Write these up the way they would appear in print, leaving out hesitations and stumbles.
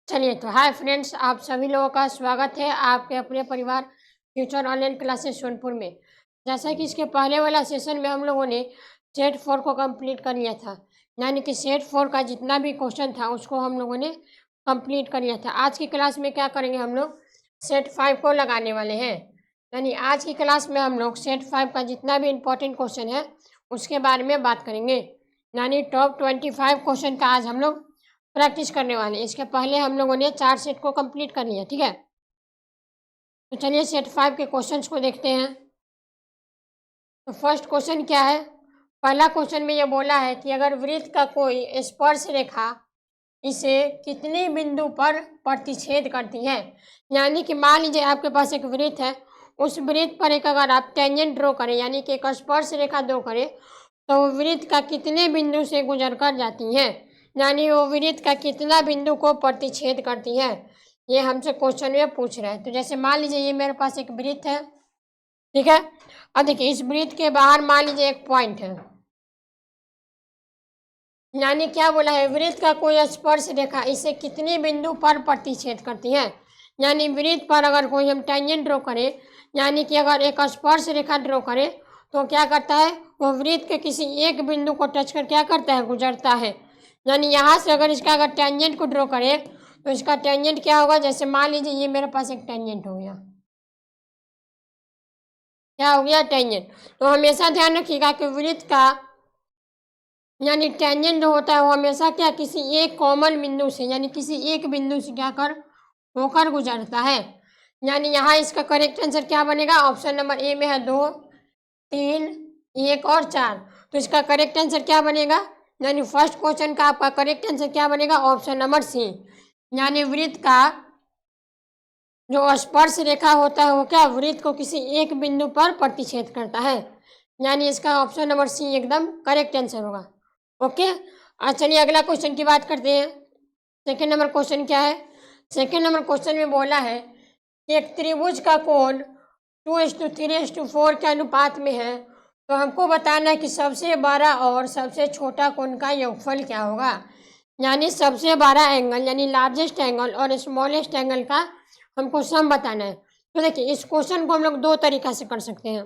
चलिए तो hi friends, आप सभी लोगों का स्वागत है आपके अपने परिवार फ्यूचर ऑनलाइन क्लासेस सोनपुर में। जैसा कि इसके पहले वाला सेशन में हम लोगों ने सेट 4 को कंप्लीट कर लिया था, यानी कि सेट 4 का जितना भी क्वेश्चन था उसको हम लोगों ने कंप्लीट कर लिया था। आज की क्लास में क्या करेंगे, हम लोग सेट 5 को लगाने वाले हैं। यानी आज की क्लास में हम लोग सेट 5 का जितना भी इम्पोर्टेंट क्वेश्चन है उसके बारे में बात करेंगे। यानी टॉप 25 क्वेश्चन का आज हम लोग प्रैक्टिस करने वाले हैं। इसके पहले हम लोगों ने 4 सेट को कंप्लीट कर लिया, ठीक है। तो चलिए सेट 5 के क्वेश्चंस को देखते हैं। तो फर्स्ट क्वेश्चन क्या है, पहला क्वेश्चन में ये बोला है कि अगर वृत्त का कोई स्पर्श रेखा इसे कितने बिंदु पर प्रतिच्छेद करती है। यानी कि मान लीजिए आपके पास एक वृत्त है, उस वृत्त पर एक अगर आप टेंजेंट ड्रॉ करें यानी कि एक स्पर्श रेखा ड्रॉ करें तो वो वृत्त का कितने बिंदु से गुजर कर जाती है, यानी वो वृत्त का कितना बिंदु को प्रतिच्छेद करती है, ये हमसे क्वेश्चन में पूछ रहा है। तो जैसे मान लीजिए ये मेरे पास एक वृत्त है, ठीक है। अब देखिए इस वृत्त के बाहर मान लीजिए एक पॉइंट है, यानी क्या बोला है, वृत्त का कोई स्पर्श रेखा इसे कितने बिंदु पर प्रतिच्छेद करती है। यानी वृत्त पर अगर कोई हम टेंजेंट ड्रॉ करें, यानी कि अगर एक स्पर्श रेखा ड्रॉ करें तो क्या करता है, वो वृत्त के किसी एक बिंदु को टच कर क्या करता है, गुजरता है। यानी यहाँ से अगर इसका अगर टेंजेंट को ड्रॉ करें तो इसका टेंजेंट क्या होगा, जैसे मान लीजिए ये मेरे पास एक टेंजेंट हो गया, क्या हो गया, टेंजेंट। तो हमेशा ध्यान रखिएगा कि वृत्त का यानी टेंजेंट जो होता है वो हमेशा क्या, किसी एक कॉमन बिंदु से यानी किसी एक बिंदु से क्या कर होकर गुजरता है। यानी यहाँ इसका करेक्ट आंसर क्या बनेगा, ऑप्शन नंबर ए में है 2, 3, 1 और 4। तो इसका करेक्ट आंसर क्या बनेगा, यानी फर्स्ट क्वेश्चन का आपका करेक्ट आंसर क्या बनेगा, ऑप्शन नंबर सी। यानी वृत्त का जो स्पर्श रेखा होता है वो क्या, वृत्त को किसी एक बिंदु पर प्रतिच्छेद करता है। यानी इसका ऑप्शन नंबर सी एकदम करेक्ट आंसर होगा। ओके, आज चलिए अगला क्वेश्चन की बात करते हैं। सेकेंड नंबर क्वेश्चन क्या है, सेकेंड नंबर क्वेश्चन में बोला है कि एक त्रिभुज का कोण 2:3:4 के अनुपात में है, तो हमको बताना है कि सबसे बड़ा और सबसे छोटा कोण का योगफल क्या होगा। यानी सबसे बड़ा एंगल यानी लार्जेस्ट एंगल और स्मॉलेस्ट एंगल का हमको सम बताना है। तो देखिए इस क्वेश्चन को हम लोग दो तरीका से कर सकते हैं।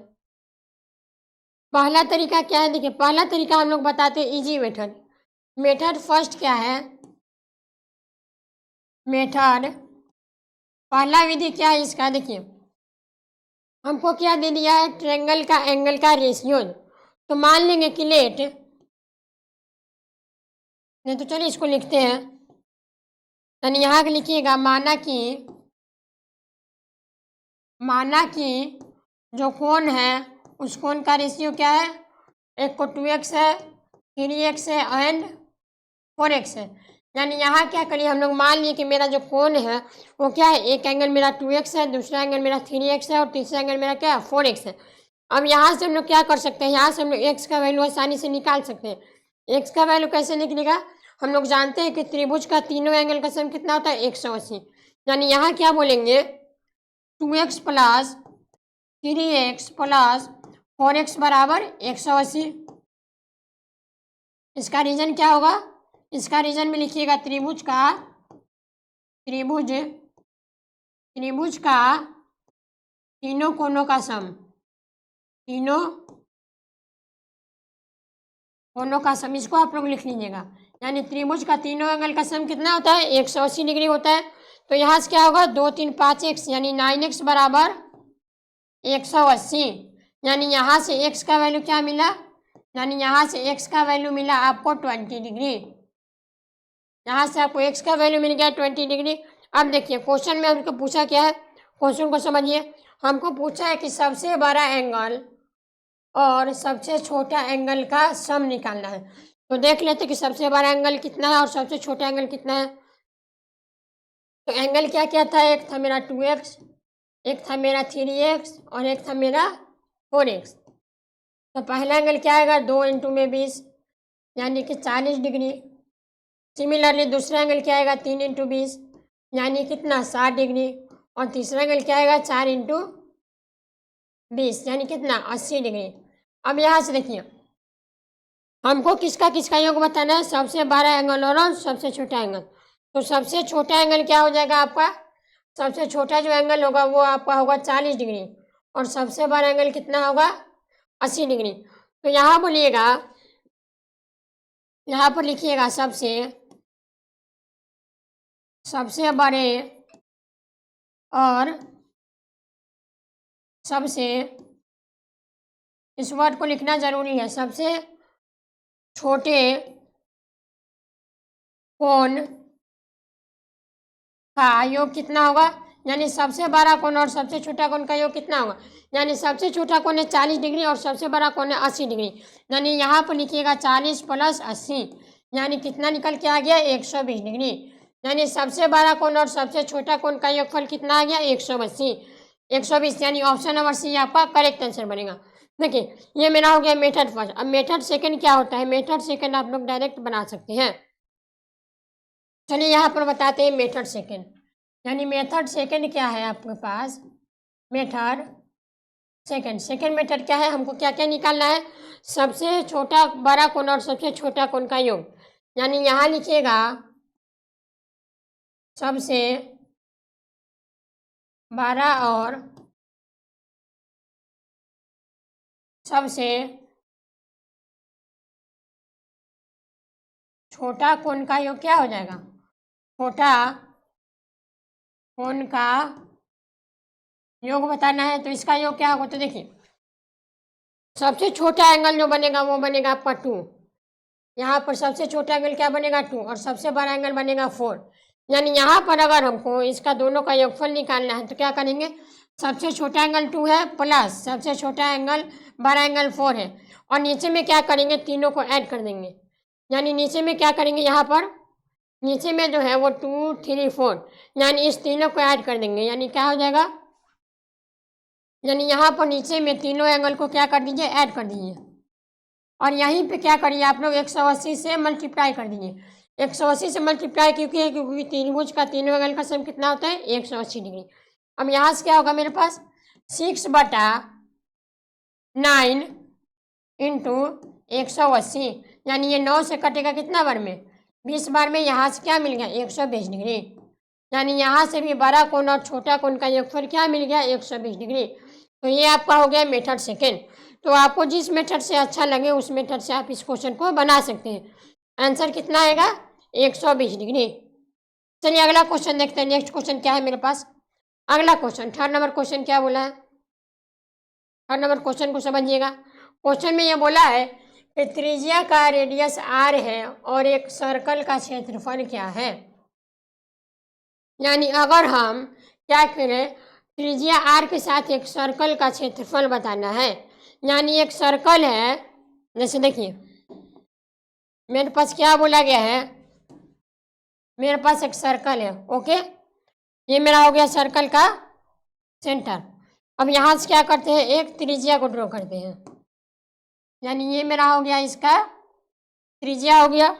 पहला तरीका क्या है, देखिए पहला तरीका हम लोग बताते हैं इजी मेथड। मेथड फर्स्ट क्या है, मेथड पहला विधि क्या है इसका, देखिए हमको क्या दे दिया है, ट्रायंगल का एंगल का रेशियो। तो मान लेंगे कि लेट, नहीं तो चलिए इसको लिखते हैं, यानी यहाँ लिखिएगा माना कि जो कोण है उस कोण का रेशियो क्या है, एक को 2x है, 3x है एंड 4x है। यानी यहाँ क्या करिए, हम लोग मान लिए कि मेरा जो कोण है वो क्या है, एक एंगल मेरा 2x है, दूसरा एंगल मेरा 3x है और तीसरा एंगल मेरा क्या है, 4x है। अब यहाँ से हम लोग क्या कर सकते हैं, यहाँ से हम लोग x का वैल्यू आसानी से निकाल सकते हैं। x का वैल्यू कैसे निकलेगा, हम लोग जानते हैं कि त्रिभुज का तीनों एंगल का सम कितना होता है, 180। यानी यहाँ क्या बोलेंगे, 2x plus 3x plus 4x बराबर 180। इसका रीजन क्या होगा, इसका रीजन में लिखिएगा त्रिभुज का तीनों कोणों का सम, तीनों कोणों का सम, इसको आप लोग लिख लीजिएगा। यानी त्रिभुज का तीनों एंगल का सम कितना होता है, 180 डिग्री होता है। तो यहाँ से क्या होगा, 2 3 5x यानी 9x बराबर 180। यानी यहाँ से x का वैल्यू क्या मिला, यानी यहाँ से x का वैल्यू मिला आपको 20 डिग्री। यहाँ से आपको x का वैल्यू मिल गया 20 डिग्री। अब देखिए क्वेश्चन में हमको पूछा क्या है, क्वेश्चन को समझिए। हमको पूछा है कि सबसे बड़ा एंगल और सबसे छोटा एंगल का सम निकालना है। तो देख लेते कि सबसे बड़ा एंगल कितना है और सबसे छोटा एंगल कितना है। तो एंगल क्या क्या था, एक था मेरा 2x, एक था मेरा 3x और एक था मेरा 4x। तो पहला एंगल क्या आएगा, 2 × में 20 यानी कि 40 डिग्री। सिमिलरली दूसरा एंगल क्या आएगा, 3 × 20 यानी कितना, 60 डिग्री। और तीसरा एंगल क्या आएगा, 4 × 20 यानी कितना, 80 डिग्री। अब यहाँ से देखिए हमको किसका किसका योग बताना है, सबसे बड़ा एंगल और सबसे छोटा एंगल। तो सबसे छोटा एंगल क्या हो जाएगा आपका? सबसे छोटा जो एंगल होगा वो आपका होगा 40 डिग्री और सबसे बड़ा एंगल कितना होगा? 80 डिग्री। तो यहाँ बोलिएगा, यहाँ पर लिखिएगा सबसे बड़े और सबसे, इस वर्ड को लिखना जरूरी है, सबसे छोटे कोण का योग कितना होगा? यानी सबसे बड़ा कोण और सबसे छोटा कोण का योग कितना होगा? यानी सबसे छोटा कोण है 40 डिग्री और सबसे बड़ा कोण है 80 डिग्री। यानी यहाँ पर लिखिएगा 40 + 80, यानी कितना निकल के आ गया? 120 डिग्री। यानी सबसे बड़ा कोण और सबसे छोटा कोण का योगफल कितना आ गया? 180, 120। यानी ऑप्शन नंबर सी आपका करेक्ट आंसर बनेगा। देखिए ये मेरा हो गया मेथड फर्स्ट। अब मेथड सेकंड क्या होता है? मेथड सेकंड आप लोग डायरेक्ट बना सकते हैं। चलिए यहाँ पर बताते हैं मेथड सेकंड। यानी मेथड सेकंड क्या है आपके पास? मेथड सेकंड मेथड क्या है? हमको क्या क्या निकालना है? सबसे छोटा बड़ा कोण और सबसे छोटा कोण का योग। यानी यहाँ लिखिएगा सबसे बड़ा और सबसे छोटा कोण का योग क्या हो जाएगा? छोटा कोण का योग बताना है, तो इसका योग क्या होगा? तो देखिए सबसे छोटा एंगल जो बनेगा वो बनेगा आपका 2। यहाँ पर सबसे छोटा एंगल क्या बनेगा? 2 और सबसे बड़ा एंगल बनेगा 4। यानी यहाँ पर अगर हमको इसका दोनों का योगफल निकालना है तो क्या करेंगे? सबसे छोटा एंगल 2 है प्लस सबसे छोटा एंगल बड़ा एंगल 4 है, और नीचे में क्या करेंगे? तीनों को ऐड कर देंगे। यानी नीचे में क्या करेंगे? यहाँ पर नीचे में जो है वो 2, 3, 4, यानी इस तीनों को ऐड कर देंगे। यानी क्या हो जाएगा? यानी यहाँ पर नीचे में तीनों एंगल को क्या कर दीजिए? ऐड कर दीजिए। और यहीं पे क्या करिए आप लोग? 180 से मल्टीप्लाई कर दीजिए। 180 से मल्टीप्लाई क्योंकि त्रिभुज का तीनों एंगल का सम कितना होता है? 180 डिग्री। अब यहाँ से क्या होगा मेरे पास? 6/9 इंटू 180, यानी ये 9 से कटेगा कितना बार में? 20 बार में। यहाँ से क्या मिल गया? 120 डिग्री। यानी यहाँ से भी बड़ा कोण और छोटा कोण का योगफल क्या मिल गया? 120 डिग्री। तो ये आपका हो गया मेथड सेकेंड। तो आपको जिस मेथड से अच्छा लगे उस मेथड से आप इस क्वेश्चन को बना सकते हैं। आंसर कितना आएगा? 120 डिग्री। चलिए अगला क्वेश्चन देखते हैं। नेक्स्ट क्वेश्चन क्या है मेरे पास? अगला क्वेश्चन थर्ड नंबर क्वेश्चन क्या बोला है? थर्ड नंबर क्वेश्चन को समझिएगा। क्वेश्चन में ये बोला है कि त्रिज्या का रेडियस r है और एक सर्कल का क्षेत्रफल क्या है। यानी अगर हम क्या करें? त्रिज्या r के साथ एक सर्कल का क्षेत्रफल बताना है। यानी एक सर्कल है, जैसे देखिए मेरे पास क्या बोला गया है? मेरे पास एक सर्कल है, ओके, ये मेरा हो गया सर्कल का सेंटर। अब यहाँ से क्या करते हैं? एक त्रिज्या को ड्रॉ करते हैं। यानी ये मेरा हो गया इसका त्रिज्या हो गया।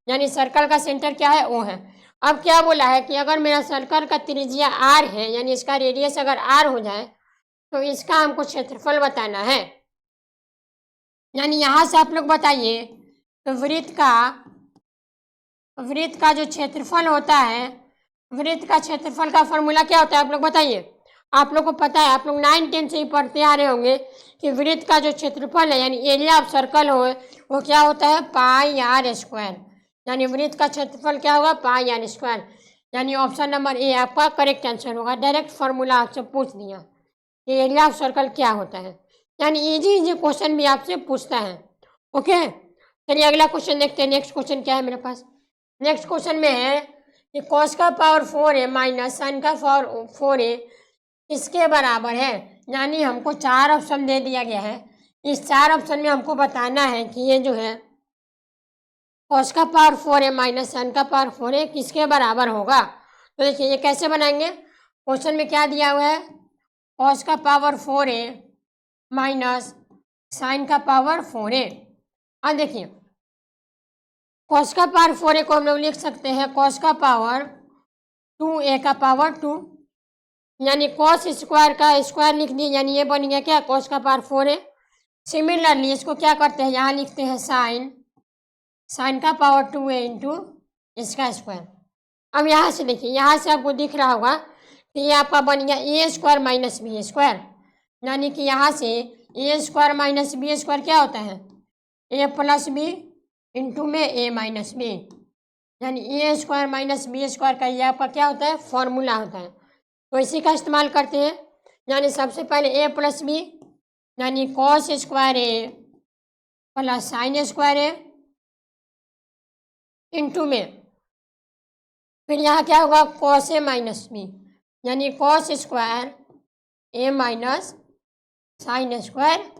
यानी सर्कल का सेंटर क्या है? ओ है। अब क्या बोला है कि अगर मेरा सर्कल का त्रिज्या r है, यानी इसका रेडियस अगर r हो जाए तो इसका हमको क्षेत्रफल बताना है। यानी यहाँ से आप लोग बताइए तो वृत्त का जो क्षेत्रफल होता है, वृत्त का क्षेत्रफल का फॉर्मूला क्या होता है? आप लोग बताइए। आप लोग को पता है, आप लोग 9, 10 से ही पढ़ते आ रहे होंगे कि वृत्त का जो क्षेत्रफल है यानी एरिया ऑफ सर्कल हो वो क्या होता है? πr²। यानी वृत्त का क्षेत्रफल क्या होगा? πr²। यानी ऑप्शन नंबर ए आपका करेक्ट आंसर होगा। डायरेक्ट फॉर्मूला आपसे पूछ दिया कि एरिया ऑफ सर्कल क्या होता है। यानी इजी क्वेश्चन भी आपसे पूछता है, ओके। चलिए अगला क्वेश्चन देखते हैं। नेक्स्ट क्वेश्चन क्या है मेरे पास? नेक्स्ट क्वेश्चन में है कि cos का पावर 4 है माइनस sin का पावर 4 है इसके बराबर है। यानी हमको 4 ऑप्शन दे दिया गया है। इस 4 ऑप्शन में हमको बताना है कि ये जो है cos का पावर 4 है माइनस sin का पावर 4 है किसके बराबर होगा। तो देखिए ये कैसे बनाएंगे? क्वेश्चन में क्या दिया हुआ है? cos का पावर 4 है माइनस sin का पावर 4 है। अब देखिए cos का पावर 4a को हम लोग लिख सकते हैं cos का पावर 2a का पावर 2, यानी cos स्क्वायर का स्क्वायर लिख दिए। यानी ये बन गया क्या? cos का पावर 4a। सिमिलरली इसको क्या करते हैं? यहाँ लिखते हैं sin का पावर 2a इंटू इसका स्क्वायर। अब यहाँ से देखिए, यहाँ से आपको दिख रहा होगा कि ये आपका बन गया ए स्क्वायर माइनस बी स्क्वायर, यानी कि यहाँ से ए स्क्वायर माइनस बी स्क्वायर क्या होता है, ए प्लस बी इंटू में ए माइनस बी, यानी ए स्क्वायर माइनस बी स्क्वायर का ये आपका क्या होता है, फॉर्मूला होता है। तो इसी का इस्तेमाल करते हैं, यानी सबसे पहले ए प्लस बी यानी cos square A plus sine square A into में फिर यहाँ क्या होगा, कॉस ए माइनस बी यानी कॉस स्क्वायर ए माइनस साइन स्क्वायर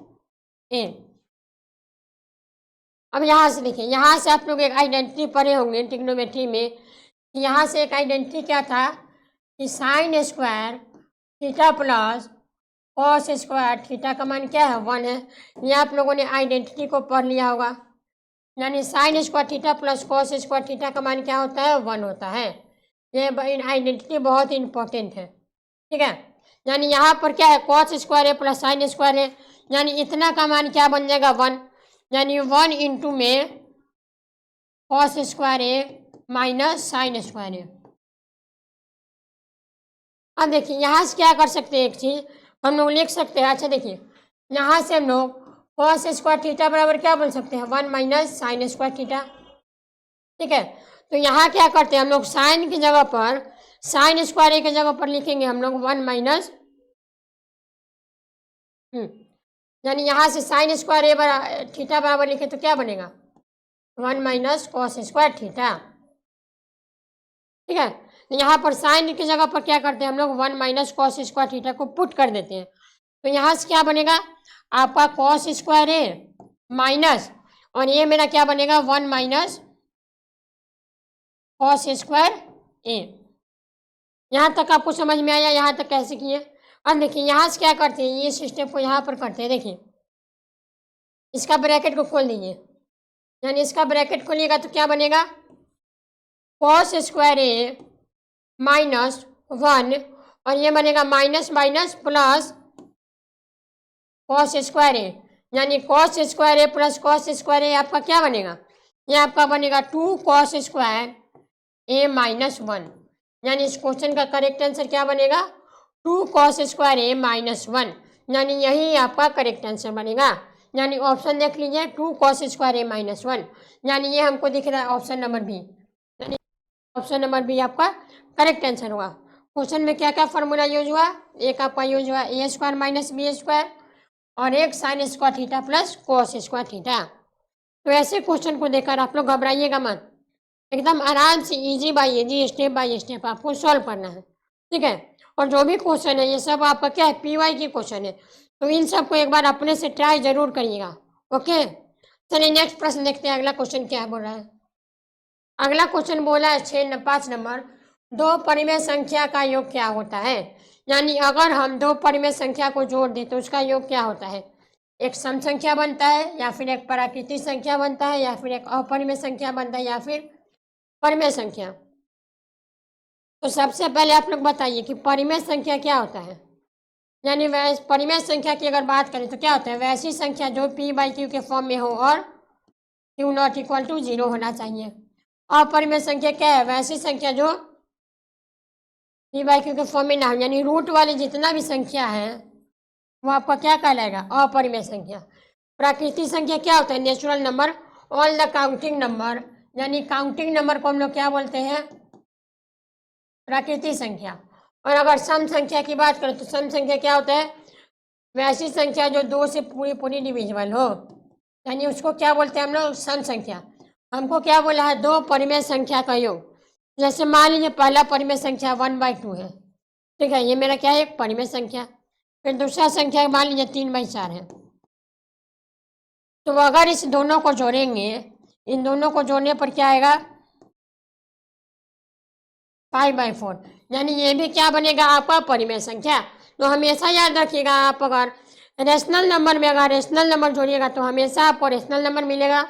ए। अब यहाँ से देखिए, यहाँ से आप लोग एक आइडेंटिटी पढ़े होंगे ट्रिग्नोमेट्री में, यहाँ से एक आइडेंटिटी क्या था कि sine square theta plus cos square theta का मान क्या है, 1 है। ये आप लोगों ने आइडेंटिटी को पढ़ लिया होगा, यानी sine square theta plus cos square theta का मान क्या होता है, 1 होता है। ये आइडेंटिटी बहुत इंपॉर्टेंट है, ठीक है। यानी यहाँ पर क्या है, कॉस स्क्वायर है प्लस साइन स्क्वायर है, यानी इतना का मान क्या बन जाएगा, 1, यानी 1 इंटू में कॉस स्क्वायर है माइनस साइन स्क्वायर है। अब देखिए यहाँ से क्या कर सकते हैं, एक चीज़ हम लोग लिख सकते हैं। अच्छा देखिए, यहाँ से हम लोग कॉस स्क्वायर थीटा बराबर क्या बोल सकते हैं, 1 माइनस साइन स्क्वायर थीटा, ठीक है। तो यहाँ क्या करते हैं हम लोग, साइन की जगह पर साइन स्क्वायर ए की जगह पर लिखेंगे हम लोग 1 माइनस, यानी यहाँ से साइन स्क्वायर ए थीटा बराबर लिखे तो क्या बनेगा, 1 माइनस कॉस स्क्वायर थीटा, ठीक है। यहाँ पर साइन की जगह पर क्या करते हैं हम लोग, 1 माइनस कॉस स्क्वायर थीटा को पुट कर देते हैं। तो यहाँ से क्या बनेगा आपका कॉस स्क्वायर ए माइनस, और ये मेरा क्या बनेगा 1 माइनस कॉस स्क्वायर ए। यहाँ तक आपको समझ में आया, यहाँ तक कैसे किए। अब देखिए यहाँ से क्या करते हैं, ये स्टेप को यहाँ पर करते हैं। देखिए इसका ब्रैकेट को खोल दीजिए, यानी इसका ब्रैकेट खोलिएगा तो क्या बनेगा, कॉस स्क्वायर ए माइनस 1, और ये बनेगा minus minus plus cos square A, यानी cos square A plus cos square A आपका क्या बनेगा, ये आपका बनेगा 2 कॉस स्क्वायर ए माइनस 1, यानी इस क्वेश्चन का करेक्ट आंसर क्या बनेगा, 2 कॉस स्क्वायर ए माइनस 1, यानी यही आपका करेक्ट आंसर बनेगा। यानी ऑप्शन देख लीजिए 2 कॉस स्क्वायर ए माइनस 1, यानी ये हमको दिख रहा है ऑप्शन नंबर बी, यानी ऑप्शन नंबर बी आपका करेक्ट आंसर होगा। क्वेश्चन में क्या क्या फॉर्मूला यूज हुआ, एक आपका यूज हुआ ए स्क्वायर माइनस बी स्क्वायर, और एक sine square theta plus cos square theta. तो ऐसे क्वेश्चन को देखकर आप लोग घबराइएगा मत, एकदम आराम से easy by easy step by step आपको सॉल्व करना है, ठीक है। और जो भी क्वेश्चन है ये सब आपका क्या है, पीवाई की क्वेश्चन है, तो इन सब को एक बार अपने से ट्राई जरूर करिएगा, ओके। चलिए नेक्स्ट प्रश्न देखते हैं, अगला क्वेश्चन क्या बोल रहा है। अगला क्वेश्चन बोला है 5 नंबर, 2 परिमेय संख्या का योग क्या होता है। यानी अगर हम 2 परिमेय संख्या को जोड़ दें तो उसका योग क्या होता है, एक सम संख्या बनता है, या फिर एक प्राकृतिक संख्या बनता है, या फिर एक अपरिमेय संख्या बनता है, या फिर परिमेय संख्या। तो सबसे पहले आप लोग बताइए कि परिमेय संख्या क्या होता है। यानी परिमेय संख्या की अगर बात करें तो क्या होता है, वैसी संख्या जो p/q के फॉर्म में हो और q नॉट इक्वल टू 0 होना चाहिए। अपरिमेय संख्या क्या है, वैसी संख्या जो p/q के फॉर्म में ना हो, यानी रूट वाली जितना भी संख्या है वो आपका क्या कहलाएगा, अपरिमेय संख्या। प्राकृतिक संख्या क्या होता है, natural number, all the counting number, यानी काउंटिंग नंबर को हम लोग क्या बोलते हैं, प्राकृतिक संख्या। और अगर सम संख्या की बात करें तो सम संख्या क्या होता है, वैसी संख्या जो 2 से पूरी पूरी डिविजिबल हो, यानी उसको क्या बोलते हैं हम लोग, सम संख्या। हमको क्या बोला है, 2 परिमेय संख्या का योग। जैसे मान लीजिए पहला परिमेय संख्या 1/2 है, ठीक है, ये मेरा क्या है, एक परिमेय संख्या। फिर दूसरा संख्या मान लीजिए 3/4 है। तो अगर इस दोनों को जोड़ेंगे, इन दोनों को जोड़ने पर क्या आएगा, 5/4, यानी ये भी क्या बनेगा आपका परिमेय संख्या। तो हमेशा याद रखिएगा, आप अगर रेशनल नंबर में अगर रेशनल नंबर जोड़िएगा तो हमेशा आपको रेशनल नंबर मिलेगा।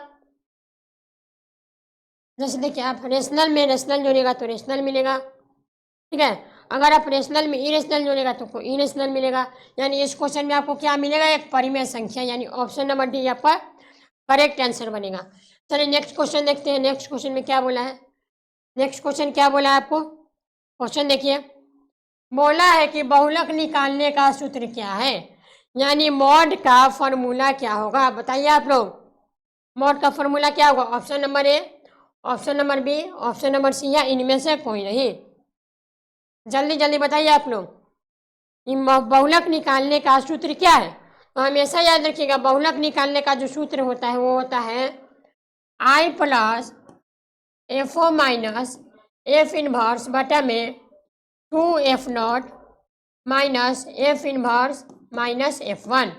जैसे देखिए आप रेशनल में रेशनल जोड़िएगा तो रेशनल मिलेगा, ठीक है। अगर आप रेशनल में इरेशनल जोड़ेगा तो इरेशनल मिलेगा, यानी इस क्वेश्चन में आपको क्या मिलेगा, एक परिमेय संख्या, यानी ऑप्शन नंबर डी आपका करेक्ट आंसर बनेगा। चलिए नेक्स्ट क्वेश्चन देखते हैं, नेक्स्ट क्वेश्चन में क्या बोला है। नेक्स्ट क्वेश्चन क्या बोला है आपको, क्वेश्चन देखिए, बोला है कि बहुलक निकालने का सूत्र क्या है, यानी मॉड का फॉर्मूला क्या होगा, बताइए आप लोग। मॉड का फॉर्मूला क्या होगा, option number A, option number B, option number C, या इनमें से कोई नहीं। जल्दी जल्दी बताइए आप लोग। बहुलक निकालने का सूत्र क्या है, तो हमेशा याद रखिएगा बहुलक निकालने का जो सूत्र होता है वो होता है I plus F O minus F inverse बटा में 2f0 minus F inverse minus F1,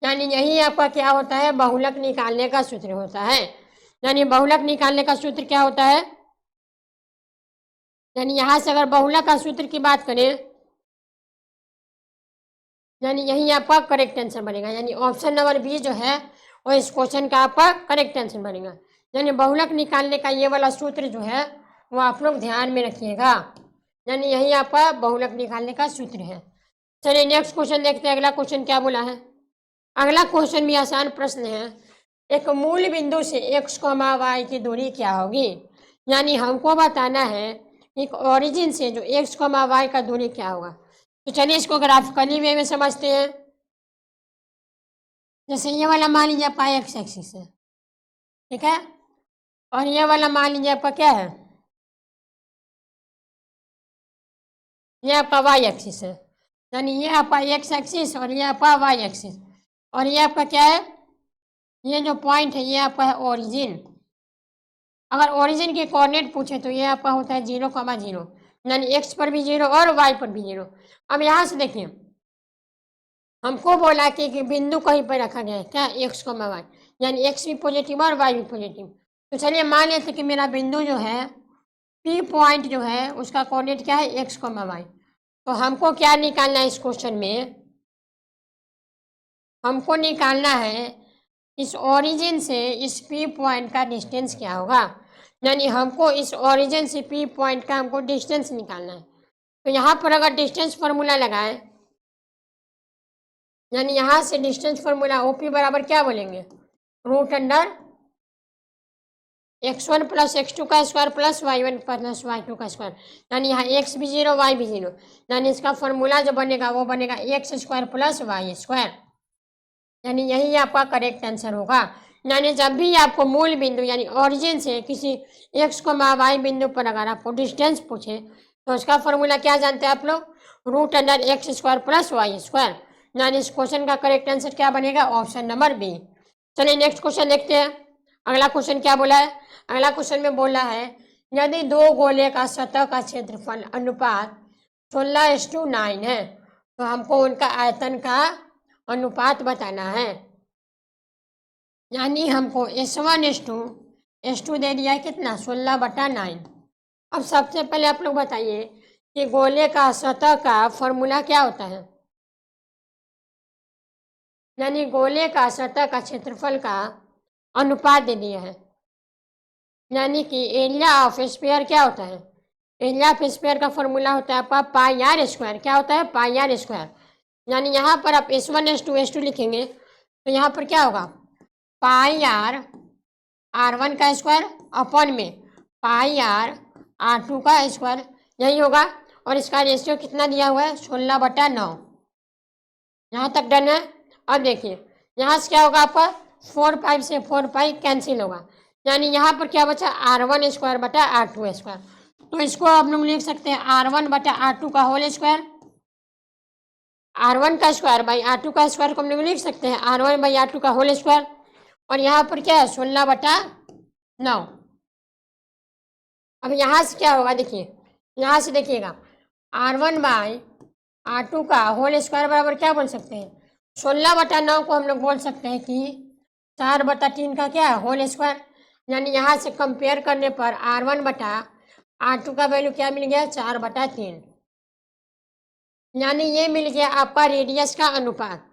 यानी यही आपका क्या होता है, बहुलक निकालने का सूत्र होता है। यानी बहुलक निकालने का सूत्र क्या होता है, यानी यहाँ से अगर बहुलक का सूत्र की बात करें, यानी यही आपका करेक्ट आंसर बनेगा, यानी ऑप्शन नंबर बी जो है वो इस क्वेश्चन का आपका करेक्ट आंसर बनेगा। यानी बहुलक निकालने का ये वाला सूत्र जो है वो आप लोग ध्यान में रखिएगा, यानी यही आपका बहुलक निकालने का सूत्र है। चलिए नेक्स्ट क्वेश्चन देखते हैं, अगला क्वेश्चन क्या बोला है। अगला क्वेश्चन भी आसान प्रश्न है, एक मूल बिंदु से x, y की दूरी क्या होगी, यानी हमको बताना है एक ओरिजिन से जो x, y का दूरी क्या होगा। तो चलिए इसको ग्राफिकली वे में समझते हैं। जैसे ये वाला मान लीजिए आपका x एक्सिस है, ठीक है, और ये वाला मान लीजिए आपका क्या है, ये आपका y एक्सिस है, यानी ये आपका x एक्सिस और ये आपका y एक्सिस, और ये आपका क्या है, ये जो पॉइंट है ये आपका है ओरिजिन। अगर ओरिजिन के कोऑर्डिनेट पूछे तो ये आपका होता है 0,0, यानी x पर भी 0 और y पर भी 0। अब यहाँ से देखिए हमको बोला कि बिंदु कहीं पर रखा गया है क्या, x, y, यानी x भी पॉजिटिव और y भी पॉजिटिव। तो चलिए मान लेते कि मेरा बिंदु जो है P पॉइंट जो है उसका कोऑर्डिनेट क्या है, x, y। तो हमको क्या निकालना है इस क्वेश्चन में, हमको निकालना है इस ओरिजिन से इस P पॉइंट का डिस्टेंस क्या होगा, यानी हमको इस ओरिजिन से P पॉइंट का हमको डिस्टेंस निकालना है। तो यहाँ पर अगर डिस्टेंस फार्मूला लगाए, यानी यहाँ से डिस्टेंस फार्मूला OP बराबर क्या बोलेंगे, root under x1 plus x2 का square plus y1 plus y2 का स्क्वायर, यानी यहाँ x भी 0 y भी 0, यानी इसका फार्मूला जो बनेगा वो बनेगा x square plus y square, यानी यही आपका करेक्ट आंसर होगा। यानी जब भी आपको मूल बिंदु यानी ओरिजिन से किसी x, y बिंदु पर अगर आपको डिस्टेंस पूछे तो उसका फॉर्मूला क्या जानते हैं आप लोग, root under X square plus Y square, यानी इस क्वेश्चन का करेक्ट आंसर क्या बनेगा, ऑप्शन नंबर बी। चलिए नेक्स्ट क्वेश्चन देखते हैं, अगला क्वेश्चन क्या बोला है। अगला क्वेश्चन में बोला है यदि दो गोले का सतह का क्षेत्रफल अनुपात 16:9 है तो हमको उनका आयतन का अनुपात बताना है, यानी हमको S1:S2 दे दिया है कितना, 16/9। अब सबसे पहले आप लोग बताइए कि गोले का सतह का फॉर्मूला क्या होता है, यानी गोले का सतह का क्षेत्रफल का अनुपात दे दिया है, यानी कि एरिया ऑफ स्फीयर क्या होता है, एरिया ऑफ स्फीयर का फॉर्मूला होता है आपका पाई आर स्क्वायर, क्या होता है, पाई आर स्क्वायर। यानी यहाँ पर आप S1:S2 लिखेंगे तो यहाँ पर क्या होगा, पाई आर R1 का स्क्वायर अपॉन में पाई आर R2 का स्क्वायर, यही होगा। और इसका रेशियो कितना दिया हुआ है, 16/9। यहाँ तक डन है। अब देखिए यहाँ से क्या होगा आपका, 4 पाई से 4 पाई कैंसिल होगा, यानी यहाँ पर क्या बचा, R1 स्क्वायर बटा R2 स्क्वायर। तो इसको आप लोग लिख सकते हैं R1 बटा R2 का होल स्क्वायर, R1 का स्क्वायर बाई R2 का स्क्वायर को हम लोग लिख सकते हैं R1 बाई R2 का होल स्क्वायर, और यहाँ पर क्या है 16/9। अब यहाँ से क्या होगा, देखिए यहाँ से देखिएगा R1 बाई R2 का होल स्क्वायर बराबर क्या बोल सकते हैं, 16/9 को हम लोग बोल सकते हैं कि 4/3 का क्या है, होल स्क्वायर। यानी यहाँ से कंपेयर करने पर R1 बटा R2 का वैल्यू क्या मिल गया, 4/3, यानी ये मिल गया आपका रेडियस का अनुपात।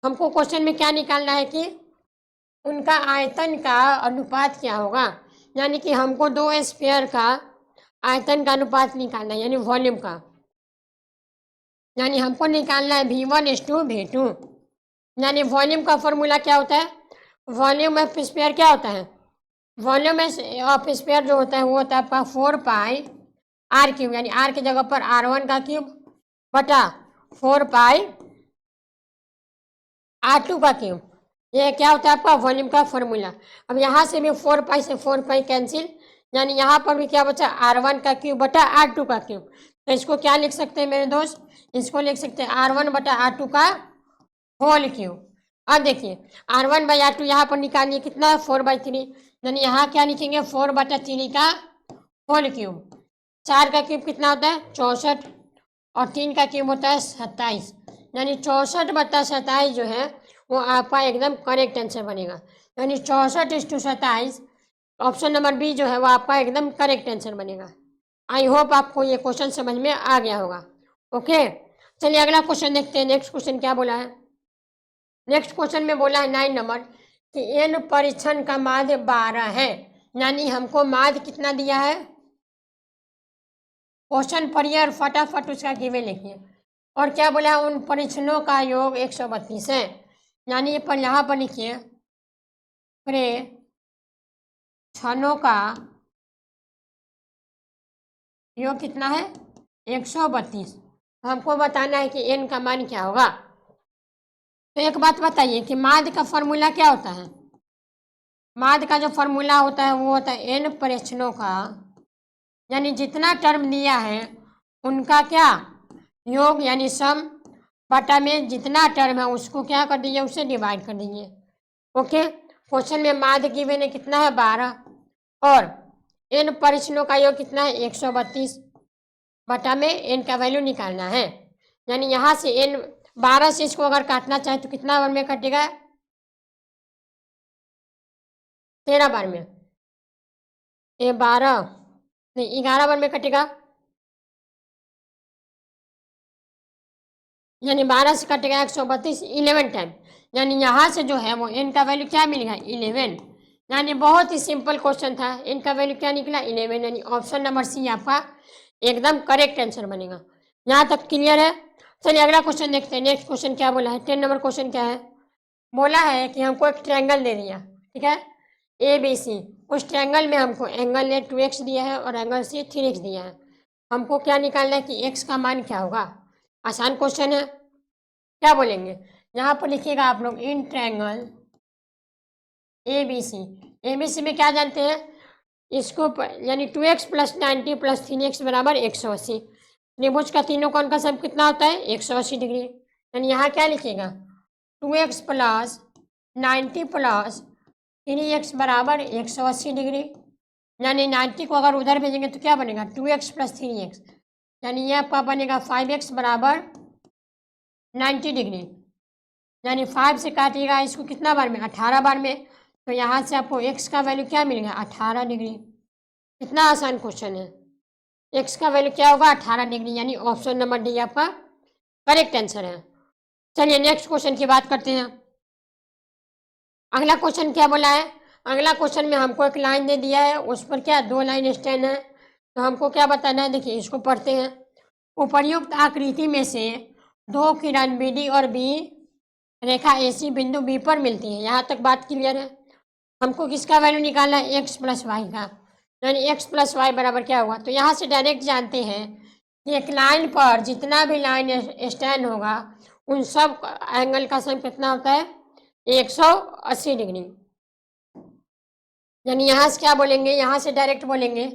हमको क्वेश्चन में क्या निकालना है कि उनका आयतन का अनुपात क्या होगा, यानी कि हमको दो स्फीयर का आयतन का अनुपात निकालना है, यानी वॉल्यूम का, यानी हमको निकालना है V1:2 V2। यानी वॉल्यूम का फॉर्मूला क्या होता है, वॉल्यूम ऑफ स्फीयर क्या होता है, वॉल्यूम ऑफ स्फीयर जो होता है वो होता है आपका 4 पाई r क्यूब, यानी r की जगह पर r1 का क्यूब बटा 4 पाई r2 का क्यूब। ये क्या होता है आपका वॉल्यूम का फॉर्मूला। अब यहाँ से भी 4 पाई से 4 पाई कैंसिल, यानी यहाँ पर भी क्या बचा r1 का क्यूब बटा r2 का क्यूब। तो इसको क्या लिख सकते हैं मेरे दोस्त, इसको लिख सकते हैं r1 बटा r2 का होल क्यूब। अब देखिए r1/r2 यहाँ पर निकालिए, कितना है 4/3, यानी यहाँ क्या लिखेंगे 4/3 का होल क्यूब। 4 का क्यूब कितना होता है 64 और 3 का क्यूब होता है 27, यानी 64/27 जो है वो आपका एकदम करेक्ट आंसर बनेगा। यानी 64:27 ऑप्शन नंबर बी जो है वो आपका एकदम करेक्ट आंसर बनेगा। आई होप आपको ये क्वेश्चन समझ में आ गया होगा। ओके, चलिए अगला क्वेश्चन देखते हैं। नेक्स्ट क्वेश्चन क्या बोला है। नेक्स्ट क्वेश्चन में बोला है 9 नंबर कि एन परीक्षण का माध्य 12 है, यानी हमको माध्य कितना दिया है। क्वेश्चन पढ़िए और फटाफट उसका गिवे लिखिए। और क्या बोला है उन परीक्षणों का योग 132 है, यानी ये पर यहाँ पर लिखिए परीक्षणों का योग कितना है 132। हमको बताना है कि एन का मान क्या होगा। तो एक बात बताइए कि माध्य का फॉर्मूला क्या होता है। माध्य का जो फॉर्मूला होता है वो होता है एन परीक्षणों का, यानी जितना टर्म दिया है उनका क्या योग, यानी सम बटा में जितना टर्म है उसको क्या कर दीजिए उससे डिवाइड कर दीजिए। ओके, क्वेश्चन में माध्य गिवन है कितना है 12 और एन परीक्षणों का योग कितना है 132 बटा में एन का वैल्यू निकालना है। यानी यहाँ से एन 12 से इसको अगर काटना चाहे तो कितना बार में कटेगा 13 बार में, ये 12 नहीं 11 बार में कटेगा, यानी 12 से कटेगा 132 11 टाइम, यानी यहाँ से जो है वो एन का वैल्यू क्या मिलेगा 11। यानी बहुत ही सिंपल क्वेश्चन था, एन का वैल्यू क्या निकला 11, यानी ऑप्शन नंबर सी आपका एकदम करेक्ट आंसर बनेगा। यहाँ तक क्लियर है। चलिए अगला क्वेश्चन देखते हैं। नेक्स्ट क्वेश्चन क्या बोला है 10 नंबर क्वेश्चन क्या है। बोला है कि हमको एक ट्रायंगल दे दिया, ठीक है ए बी सी। उस ट्रायंगल में हमको एंगल ने 2x दिया है और एंगल सी 3x दिया है। हमको क्या निकालना है कि x का मान क्या होगा। आसान क्वेश्चन है। क्या बोलेंगे यहाँ पर लिखिएगा आप लोग in triangle A B C में क्या जानते हैं इसको यानी 2x + 90 + 3x बराबर 180। त्रिभुज का तीनों कोण का सम कितना होता है 180 डिग्री। यानी यहाँ क्या लिखिएगा 2x + 90 + 3x बराबर 180 डिग्री। यानी 90 को अगर उधर भेजेंगे तो क्या बनेगा 2x + 3x, यानी ये आपका बनेगा 5x बराबर 90 डिग्री। यानी 5 से काटिएगा इसको कितना बार में 18 बार में, तो यहाँ से आपको x का वैल्यू क्या मिलेगा 18 डिग्री। कितना आसान क्वेश्चन है। x का वैल्यू क्या होगा 18 डिग्री, यानी ऑप्शन नंबर डी आपका करेक्ट आंसर है। चलिए नेक्स्ट क्वेश्चन की बात करते हैं। अगला क्वेश्चन क्या बोला है। अगला क्वेश्चन में हमको एक लाइन दे दिया है, उस पर क्या 2 लाइन स्टैंड है। तो हमको क्या बताना है, देखिए इसको पढ़ते हैं। उपर्युक्त आकृति में से 2 किरण बी डी और बी रेखा AC बिंदु B पर मिलती है। यहाँ तक बात क्लियर है। हमको किसका वैल्यू निकालना है x + y का, यानी x + y बराबर क्या होगा। तो यहाँ से डायरेक्ट जानते हैं कि एक लाइन पर जितना भी लाइन स्टैंड होगा उन सब एंगल का सम कितना होता है 180 डिग्री। यानी यहाँ से क्या बोलेंगे, यहाँ से डायरेक्ट बोलेंगे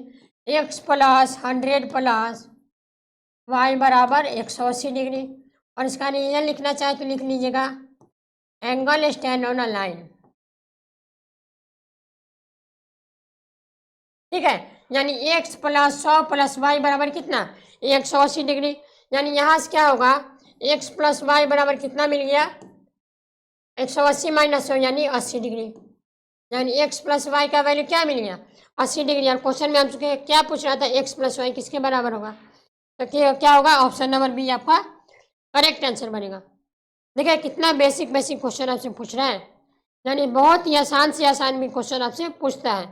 x + 100 + y बराबर 180 डिग्री। और इसका रीजन लिखना चाहे तो लिख लीजिएगा angle stand on a line, ठीक है। यानी x + 100 + y बराबर कितना 180 डिग्री। यानी यहाँ से क्या होगा x + y बराबर कितना मिल गया 180 - 100 यानी 80 डिग्री। यानी x + y का वैल्यू क्या मिल गया 80 डिग्री। और क्वेश्चन में हमसे क्या पूछ रहा था x + y किसके बराबर होगा, तो क्या होगा ऑप्शन नंबर बी आपका करेक्ट आंसर बनेगा। देखिए कितना बेसिक क्वेश्चन आपसे पूछ रहा है, यानी बहुत ही आसान से आसान भी क्वेश्चन आपसे पूछता है।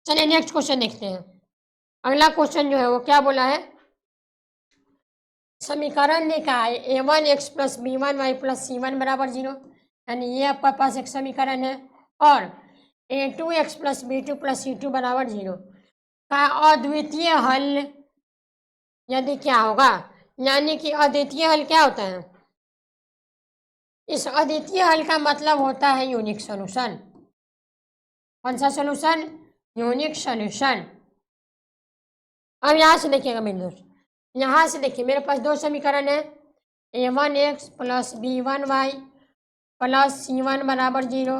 चलिए नेक्स्ट क्वेश्चन देखते हैं। अगला क्वेश्चन जो है वो क्या बोला है, समीकरण निकाय a1x + b1y + c1 बराबर 0। यानी ये आपका पास एक समीकरण है और a2x plus b2 plus c2 बराबर 0 का अद्वितीय हल यदि क्या होगा, यानी कि अद्वितीय हल क्या होता है? इस अद्वितीय हल का मतलब होता है यूनिक सॉल्यूशन। कौन सा सॉल्यूशन? Unique solution. अब यहाँ से देखिएगा मेरे दोस्त, यहाँ से देखिए मेरे पास दो समीकरण है, a1x plus b1y plus c1 बराबर 0।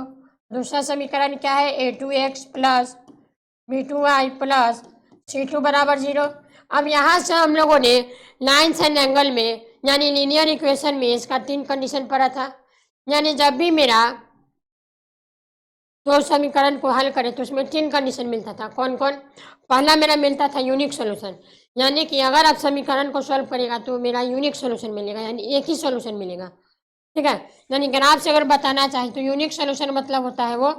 दूसरा समीकरण क्या है? a2x plus b2y plus c2 बराबर 0। अब यहाँ से हम लोगों ने लाइन्स एंड एंगल में यानी लीनियर इक्वेशन में इसका 3 कंडीशन पढ़ा था। यानी जब भी मेरा दो समीकरण को हल करें तो उसमें 3 कंडीशन मिलता था। कौन कौन? पहला मेरा मिलता था यूनिक सॉल्यूशन, यानी कि अगर आप समीकरण को सॉल्व करेगा तो मेरा यूनिक सॉल्यूशन मिलेगा, यानी एक ही सॉल्यूशन मिलेगा। ठीक है, यानी ग्राफ से अगर बताना चाहे तो यूनिक सॉल्यूशन मतलब होता है वो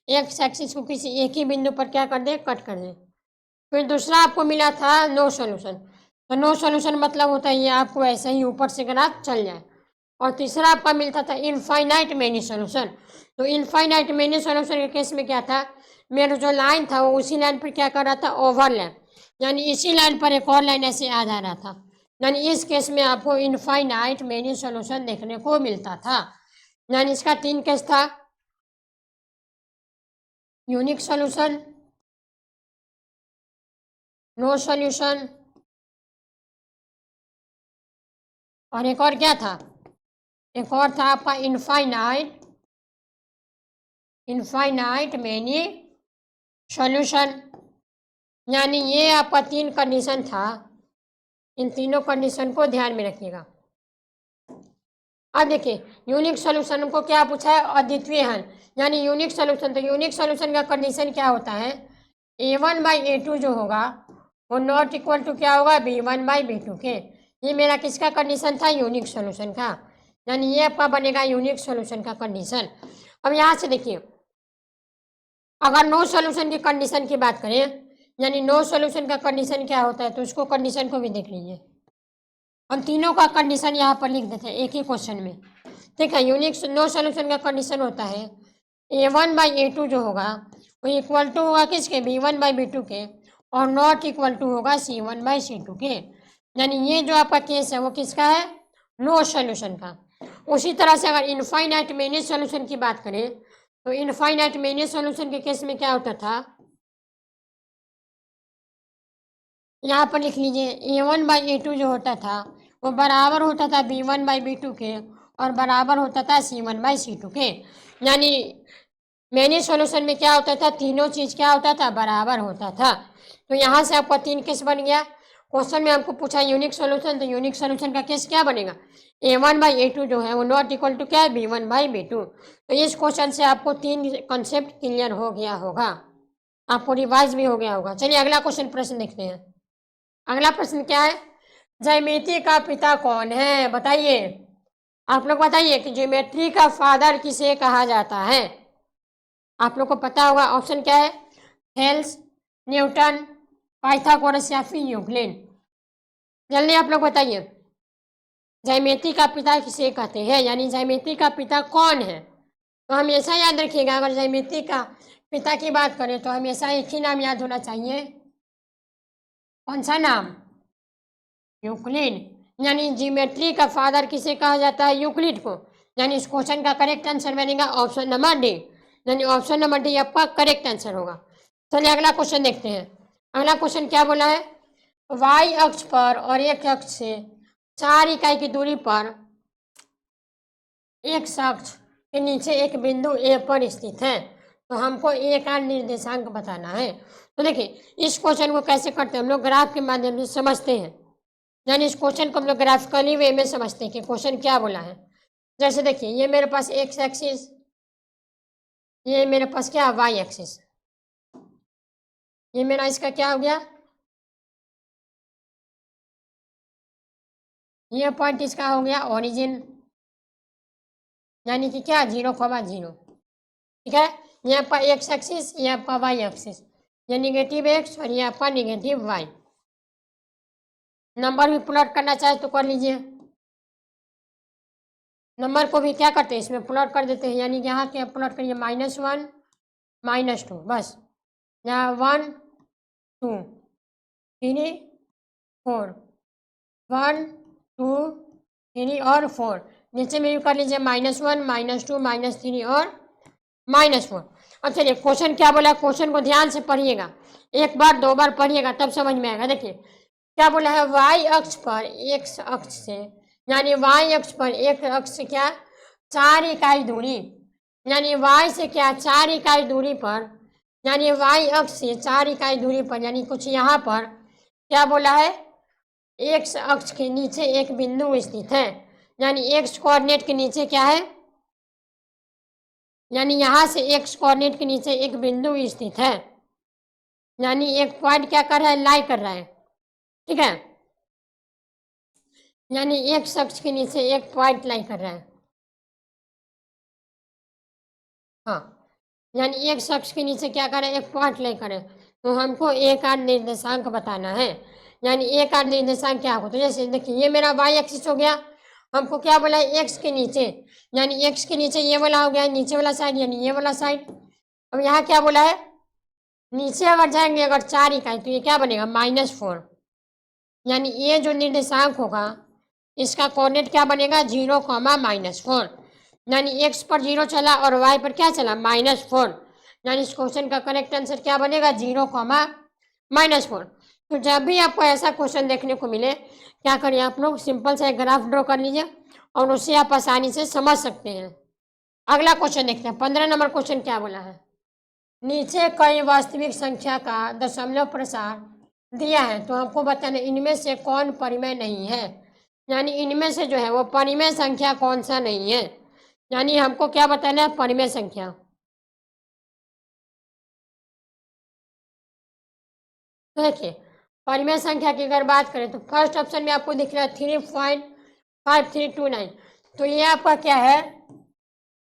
एक्स एक्सिस को किसी एक ही बिंदु पर क्या कर दे? कट कर दे। फिर दूसरा आपको मिला था नो सॉल्यूशन, तो नो सॉल्यूशन मतलब होता है ये आपको ऐसे ही ऊपर से ग्राफ चल जाए। और तीसरा आपका मिलता था इनफाइनाइट मेनी सॉल्यूशन। तो इनफाइनाइट मेनी सॉल्यूशन के केस में क्या था? मेरा जो लाइन था वो उसी लाइन पर क्या कर रहा था? ओवरलैप, यानी इसी लाइन पर एक और लाइन ऐसे आ जा रहा था। यानी इस केस में आपको इनफाइनाइट मेनी सॉल्यूशन देखने को मिलता था। यानी इसका 3 केस था, यूनिक सॉल्यूशन, नो सॉल्यूशन, और एक और क्या था? एक और था आपका इनफाइनाइट मेनी सॉल्यूशन। यानी ये आपका 3 कंडीशन था, इन तीनों कंडीशन को ध्यान में रखिएगा। अब देखिए यूनिक सॉल्यूशन को क्या पूछा है? अद्वितीय हल, यानी यूनिक सॉल्यूशन। तो यूनिक सॉल्यूशन का कंडीशन क्या होता है? a1 बाई a2 जो होगा वो नॉट इक्वल टू क्या होगा? b1 बाई b2 के। ये मेरा किसका कंडीशन था? यूनिक सॉल्यूशन का। यानी ये आपका बनेगा यूनिक सॉल्यूशन का कंडीशन। अब यहाँ से देखिए अगर नो सॉल्यूशन की कंडीशन की बात करें, यानी नो सॉल्यूशन का कंडीशन क्या होता है, तो उसको कंडीशन को भी देख लीजिए। हम तीनों का कंडीशन यहाँ पर लिख देते हैं एक ही क्वेश्चन में। ठीक है, यूनिक नो सॉल्यूशन का कंडीशन होता है a1 बाई a2 जो होगा वो इक्वल टू होगा किसके? b1 बाई b2 के, और नॉट इक्वल टू होगा c1 बाई c2 के। यानी ये जो आपका केस है वो किसका है? नो सॉल्यूशन का। उसी तरह से अगर इनफाइनाइट मेनी सॉल्यूशन की बात करें तो इनफाइनाइट मेनी सॉल्यूशन के केस में क्या होता था? यहाँ पर लिख लीजिए a1 बाई a2 जो होता था वो बराबर होता था b1 बाई b2 के, और बराबर होता था c1 बाई c2 के। यानी मेनी सॉल्यूशन में क्या होता था? तीनों चीज़ क्या होता था? बराबर होता था। तो यहाँ से आपका 3 केस बन गया। क्वेश्चन में हमको पूछा यूनिक सॉल्यूशन, तो यूनिक सॉल्यूशन का केस क्या बनेगा? a1 बाई a2 जो है वो नॉट इक्वल टू क्या है? b1 by b2। तो इस क्वेश्चन से आपको 3 कॉन्सेप्ट क्लियर हो गया होगा, आपको रिवाइज भी हो गया होगा। चलिए अगला क्वेश्चन प्रश्न देखते हैं। अगला प्रश्न क्या है? ज्यामिति का पिता कौन है? बताइए, आप लोग बताइए कि ज्योमेट्री का फादर किसे कहा जाता है? आप लोग को पता होगा। ऑप्शन क्या है? थेल्स, न्यूटन, पाइथागोरस या फिर यूक्लिड। जल्दी आप लोग बताइए, ज्यामिति का पिता किसे कहते हैं, यानी ज्यामिति का पिता कौन है? तो हमेशा याद रखिएगा अगर ज्यामिति का पिता की बात करें तो हमेशा एक ही नाम याद होना चाहिए। कौन सा नाम? यूक्लिड। यानी ज्योमेट्री का फादर किसे कहा जाता है? यूक्लिड को। यानी इस क्वेश्चन का करेक्ट आंसर बनेगा ऑप्शन नंबर डी, यानी ऑप्शन नंबर डी आपका करेक्ट आंसर होगा। चलिए अगला क्वेश्चन देखते हैं। अगला क्वेश्चन क्या बोला है? वाई अक्ष पर और एक अक्ष से 4 इकाई की दूरी पर एक अक्ष के नीचे एक बिंदु ए पर स्थित है, तो हमको ए का निर्देशांक बताना है। तो देखिए इस क्वेश्चन को कैसे करते हैं हम लोग? ग्राफ के माध्यम से समझते हैं, यानी इस क्वेश्चन को हम लोग ग्राफिकली वे में समझते हैं कि क्वेश्चन क्या बोला है। जैसे देखिए ये मेरे पास एक्स एक्सिस, ये मेरे पास क्या? Y axis. ये मेरा इसका क्या हो गया? ये पॉइंट इसका हो गया ओरिजिन, यानी कि क्या? 0,0। ठीक है, ये आपका एक्स एक्सिस, ये आपका वाई एक्सिस, ये निगेटिव एक्स और ये आपका निगेटिव वाई। नंबर भी प्लॉट करना चाहे तो कर लीजिए, नंबर को भी क्या करते हैं इसमें प्लॉट कर देते हैं, यानी यहाँ के प्लॉट करिए -1, -2 बस। यहाँ 1 2 3 4 1 2 3 और 4। नीचे में भी कर लीजिए -1 -2 -3 और -4। अब चलिए क्वेश्चन क्या बोला, क्वेश्चन को ध्यान से पढ़िएगा, एक बार दो बार पढ़िएगा तब समझ में आएगा। देखिए क्या बोला है, y अक्ष पर x अक्ष से, यानी y अक्ष पर एक अक्ष से क्या 4 इकाई दूरी, यानी y से क्या 4 इकाई दूरी पर, यानी y अक्ष से 4 इकाई दूरी पर, यानी कुछ यहाँ पर क्या बोला है, x अक्ष के नीचे एक बिंदु स्थित है। यानी x कोऑर्डिनेट के नीचे क्या है, यानी यहाँ से x कोऑर्डिनेट के नीचे एक बिंदु स्थित है, यानी एक पॉइंट क्या कर रहा है, लाई कर रहा है। ठीक है, यानी x अक्ष के नीचे एक पॉइंट लाई कर रहा है। हाँ, यानी x अक्ष के नीचे क्या करे, एक पॉइंट लाई करे। तो हमको एक आठ निर्देशांक बताना है, यानी एक आठ निर्देशांक क्या होगा। तो जैसे देखिए ये मेरा y एक्सिस हो गया, हमको क्या बोला है x के नीचे, यानी x के नीचे ये वाला हो गया, नीचे वाला साइड यानी ये वाला साइड। अब यहाँ क्या बोला है, नीचे अगर जाएंगे अगर 4 इकाई तो ये क्या बनेगा -4, यानी ये जो निर्देशांक होगा इसका कोऑर्डिनेट क्या बनेगा 0, -4, यानी x पर 0 चला और y पर क्या चला -4, यानी इस क्वेश्चन का करेक्ट आंसर क्या बनेगा 0, -4। तो जब भी आपको ऐसा क्वेश्चन देखने को मिले क्या करिए, आप लोग सिंपल सा एक ग्राफ ड्रॉ कर लीजिए और उससे आप आसानी से समझ सकते हैं। अगला क्वेश्चन देखते हैं, 15 नंबर क्वेश्चन क्या बोला है, नीचे कई वास्तविक संख्या का दशमलव प्रसार दिया है, तो हमको बताना इनमें से कौन परिमेय नहीं है, यानी इनमें से जो है वो परिमेय संख्या कौन सा नहीं है, यानी हमको क्या बताना है, परिमेय संख्या। तो देखिए परिमेय संख्या की अगर बात करें तो फर्स्ट ऑप्शन में आपको दिख रहा है 3.5329, तो ये आपका क्या है,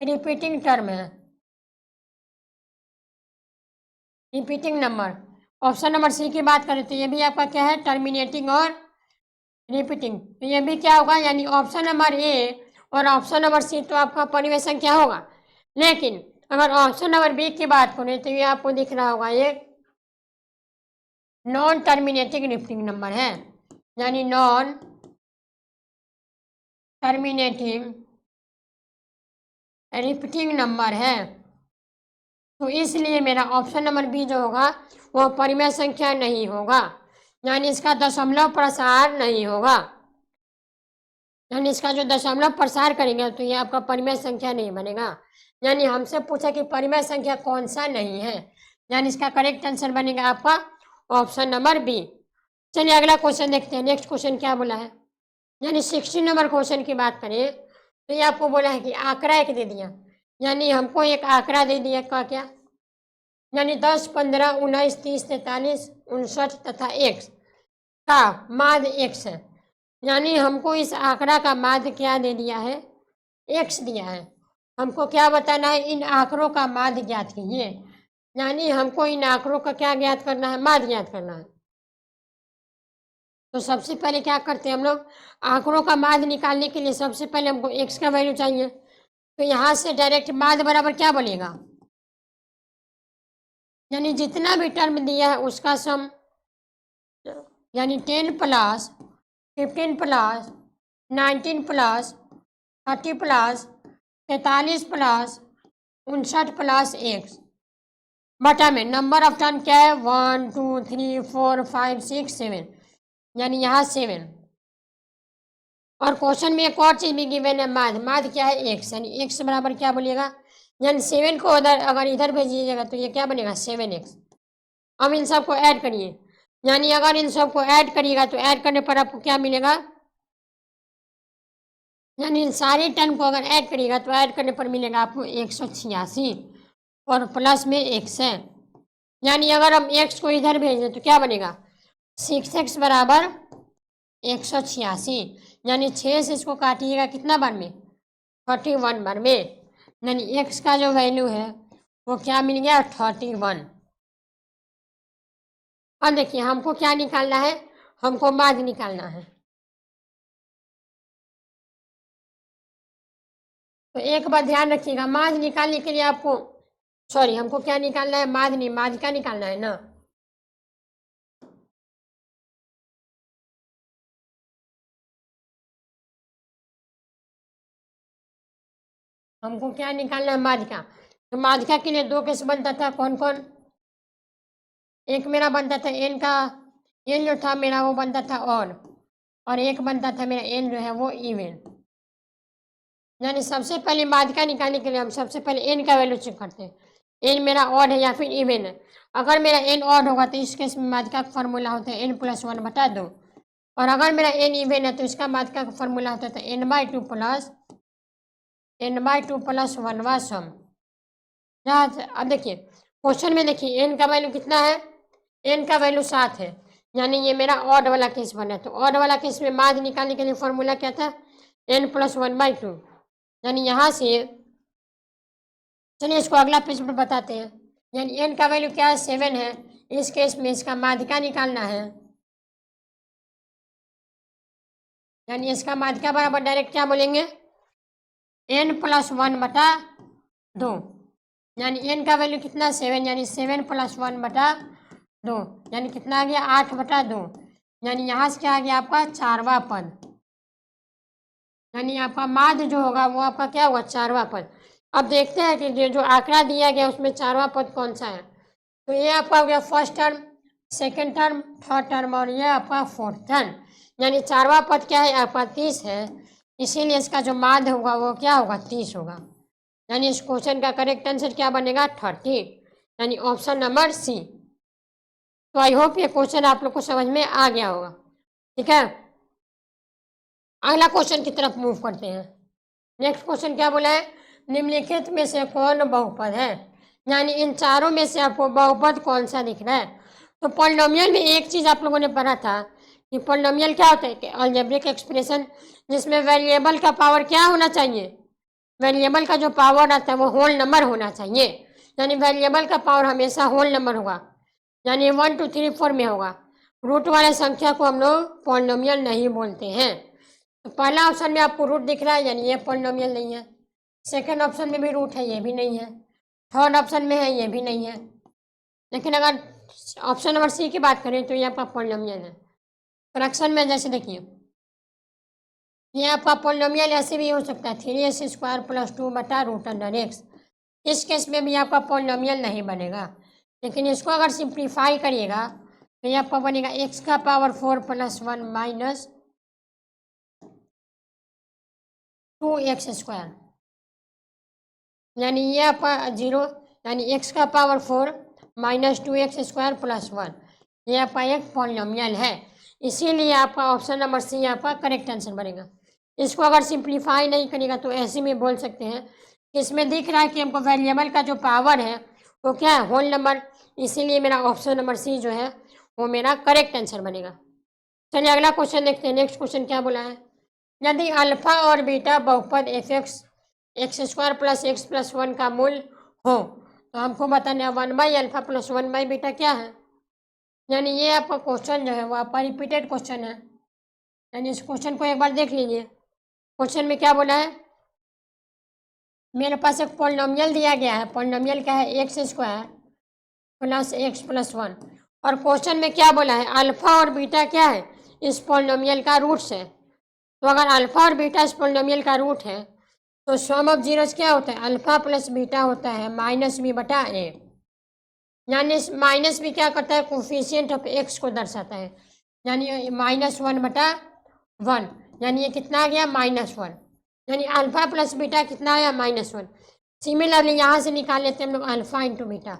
रिपीटिंग टर्म है, repeating number. Option number C की बात करें तो ये भी आपका क्या है, टर्मिनेटिंग और रिपीटिंग, तो ये भी क्या होगा, यानी ऑप्शन नंबर ए और ऑप्शन नंबर सी तो आपका परिमेय संख्या होगा। लेकिन अगर ऑप्शन नंबर बी की बात करें तो ये आपको दिख रहा होगा ये नॉन टर्मिनेटिंग रिपीटिंग नंबर है, यानी नॉन टर्मिनेटिंग रिपीटिंग नंबर है। तो इसलिए मेरा ऑप्शन नंबर बी जो होगा वह परिमेय संख्या नहीं होगा, यानी इसका दशमलव प्रसार नहीं होगा, यानी इसका जो दशमलव प्रसार करेंगे तो ये आपका परिमेय संख्या नहीं बनेगा। यानी हमसे पूछा कि परिमेय संख्या कौन सा नहीं है, यानी इसका करेक्ट आंसर बनेगा आपका ऑप्शन नंबर बी। चलिए अगला क्वेश्चन देखते हैं, नेक्स्ट क्वेश्चन क्या बोला है, यानी 16 नंबर क्वेश्चन की बात करें तो ये आपको बोला है कि आंकड़ा एक दे दिया, यानी हमको एक आंकड़ा दे दिया का क्या, यानी 10 15 19 30 43 59 तथा x का माध्य x है, यानी हमको इस आंकड़ा का माध्य क्या दे दिया है, x दिया है। हमको क्या बताना है, इन आंकड़ों का माध्य ज्ञात कीजिए, यानी हमको इन आंकड़ों का क्या ज्ञात करना है, माध्य ज्ञात करना है। तो सबसे पहले क्या करते हैं हम लोग, आंकड़ों का माध्य निकालने के लिए सबसे पहले हमको x का वैल्यू चाहिए, तो यहाँ से डायरेक्ट माध्य बराबर क्या बनेगा, यानी जितना भी टर्म दिया है उसका सम, यानी 10 plus 15 plus 19 plus 30 plus 43 plus 59 plus x बटा में नंबर ऑफ टर्म क्या है 1 2 3 4 5 6 7, यानी यहाँ 7। और क्वेश्चन में एक और चीज भी गिवन है, माध्य, माध्य क्या है x, यानी x बराबर क्या बोलिएगा, यानी 7 को अगर इधर भेजिएगा तो ये क्या बनेगा 7x। अब इन सबको ऐड करिए, यानी अगर इन सबको ऐड करिएगा तो ऐड करने पर आपको क्या मिलेगा, यानी इन सारे टर्म को अगर ऐड करिएगा तो ऐड करने पर मिलेगा आपको 186 और प्लस में x है, यानी अगर हम x को इधर भेज दें तो क्या बनेगा 6x बराबर 186, यानी 6 से इसको काटिएगा कितना बार में 31 बार में, यानी x का जो वैल्यू है वो क्या मिल गया 31। अब देखिए हमको क्या निकालना है, हमको माध्य निकालना है। तो एक बार ध्यान रखिएगा, माध्य निकालने के लिए आपको सॉरी, हमको क्या निकालना है, माध्य नहीं, माध्य का निकालना है ना। हमको क्या निकालना है, माध्य का। तो माध्य का के लिए दो केस बनता था, कौन कौन। एक मेरा बनता था एन का, एन जो था मेरा वो बनता था और एक बनता था मेरा एन जो है वो इवन। यानी सबसे पहले माध्यिका निकालने के लिए हम सबसे पहले एन का वैल्यू चेक करते हैं, एन मेरा ऑड है या फिर इवन है। अगर मेरा एन ऑड होगा तो इस केस में माध्यिका का फॉर्मूला होता है n+1/2, और अगर मेरा एन इवन है तो इसका माध्यिका का फॉर्मूला होता है n/2 + 1 सम। अब देखिए क्वेश्चन में, देखिए एन का वैल्यू कितना है, एन का वैल्यू 7 है, यानी ये मेरा ऑड वाला केस बना। तो ऑड वाला केस में माध्य निकालने के लिए फॉर्मूला क्या था, n+1/2। यानी यहाँ से, चलिए इसको अगला पेज पर बताते हैं। यानी एन का वैल्यू क्या है, 7 है। इस केस में इसका माध्यिका निकालना है, यानी इसका माध्यिका बराबर डायरेक्ट क्या बोलेंगे, n+1/2। यानी एन का वैल्यू कितना, 7, यानी 7+1/2, यानी कितना आ गया, 8/2। यानी यहाँ से क्या आ गया आपका, चारवा पद। यानी आपका माध्य जो होगा वो आपका क्या होगा, चारवा पद। अब देखते हैं कि जो आंकड़ा दिया गया उसमें चारवा पद कौन सा है। तो ये आपका हो गया first term, second term, third term, और ये आपका फोर्थ टर्म। यानी चारवा पद क्या है आपका, 30 है, इसीलिए इसका जो माध्य होगा वो क्या होगा, 30 होगा। यानी इस क्वेश्चन का करेक्ट आंसर क्या बनेगा, 30, यानी ऑप्शन नंबर सी। तो आई होप ये क्वेश्चन आप लोग को समझ में आ गया होगा। ठीक है, अगला क्वेश्चन की तरफ मूव करते हैं। नेक्स्ट क्वेश्चन क्या बोला है, निम्नलिखित में से कौन बहुपद है। यानी इन चारों में से आपको बहुपद कौन सा दिख रहा है। तो पॉलिनोमियल में एक चीज आप लोगों ने पढ़ा था कि पॉलिनोमियल क्या होता है, कि अलजेब्रिक एक्सप्रेशन जिसमें वेरिएबल का पावर क्या होना चाहिए, वेरिएबल का जो पावर आता है वो होल नंबर होना चाहिए। यानी वेरिएबल का पावर हमेशा होल नंबर होगा, यानी 1 2 3 4 में होगा। रूट वाले संख्या को हम लोग पॉलिनोमियल नहीं बोलते हैं। तो पहला ऑप्शन में आपको रूट दिख रहा है, यानी ये पॉलिनोमियल नहीं है। सेकंड ऑप्शन में भी रूट है, ये भी नहीं है। थर्ड ऑप्शन में है, ये भी नहीं है। लेकिन अगर ऑप्शन नंबर सी की बात करें तो ये आपका पॉलिनोमियल है। फ्रैक्शन में जैसे देखिए, ये आपका पॉलिनोमियल ऐसे भी हो सकता है, 3x² + 2/√x। इस केस में भी आपका पॉलिनोमियल नहीं बनेगा। लेकिन इसको अगर सिंप्लीफाई करिएगा तो ये आपका बनेगा x⁴ + 1 - 2x², यानी ये आपका 0, यानी x⁴ - 2x² + 1, ये आपका एक पॉलिनोमियल है। इसीलिए आपका ऑप्शन नंबर सी आपका करेक्ट आंसर बनेगा। इसको अगर सिंप्लीफाई नहीं करेगा तो ऐसे में बोल सकते हैं कि इसमें दिख रहा है कि हमको वेरिएबल का जो पावर है वो क्या है, होल नंबर। इसीलिए मेरा ऑप्शन नंबर सी जो है वो मेरा करेक्ट आंसर बनेगा। चलिए अगला क्वेश्चन देखते हैं। नेक्स्ट क्वेश्चन क्या बोला है, यदि अल्फा और बीटा बहुपद x² + x + 1 का मूल हो तो हमको बताना है 1/α + 1/β क्या है। यानी ये आपका क्वेश्चन जो है वो आपका रिपीटेड क्वेश्चन है। यानी इस क्वेश्चन को एक बार देख लीजिए। क्वेश्चन में क्या बोला है, मेरे पास एक पॉलिनोमियल दिया गया है। पॉलिनोमियल क्या है, x² + x + 1, और क्वेश्चन में क्या बोला है, अल्फा और बीटा क्या है, इस पॉलिनोमियल का रूट्स है। तो अगर अल्फा और बीटा इस पॉलिनोमियल का रूट है तो सम ऑफ जीरोस क्या होता है, अल्फा + बीटा होता है -b/a। यानी माइनस भी क्या करता है, कोफिशिएंट ऑफ x को दर्शाता है। यानी -1/1, यानी ये कितना आ गया, -1। यानी अल्फा + बीटा कितना आया, -1। सिमिलरली यहाँ से निकाल लेते हैं हम लोग अल्फा × बीटा।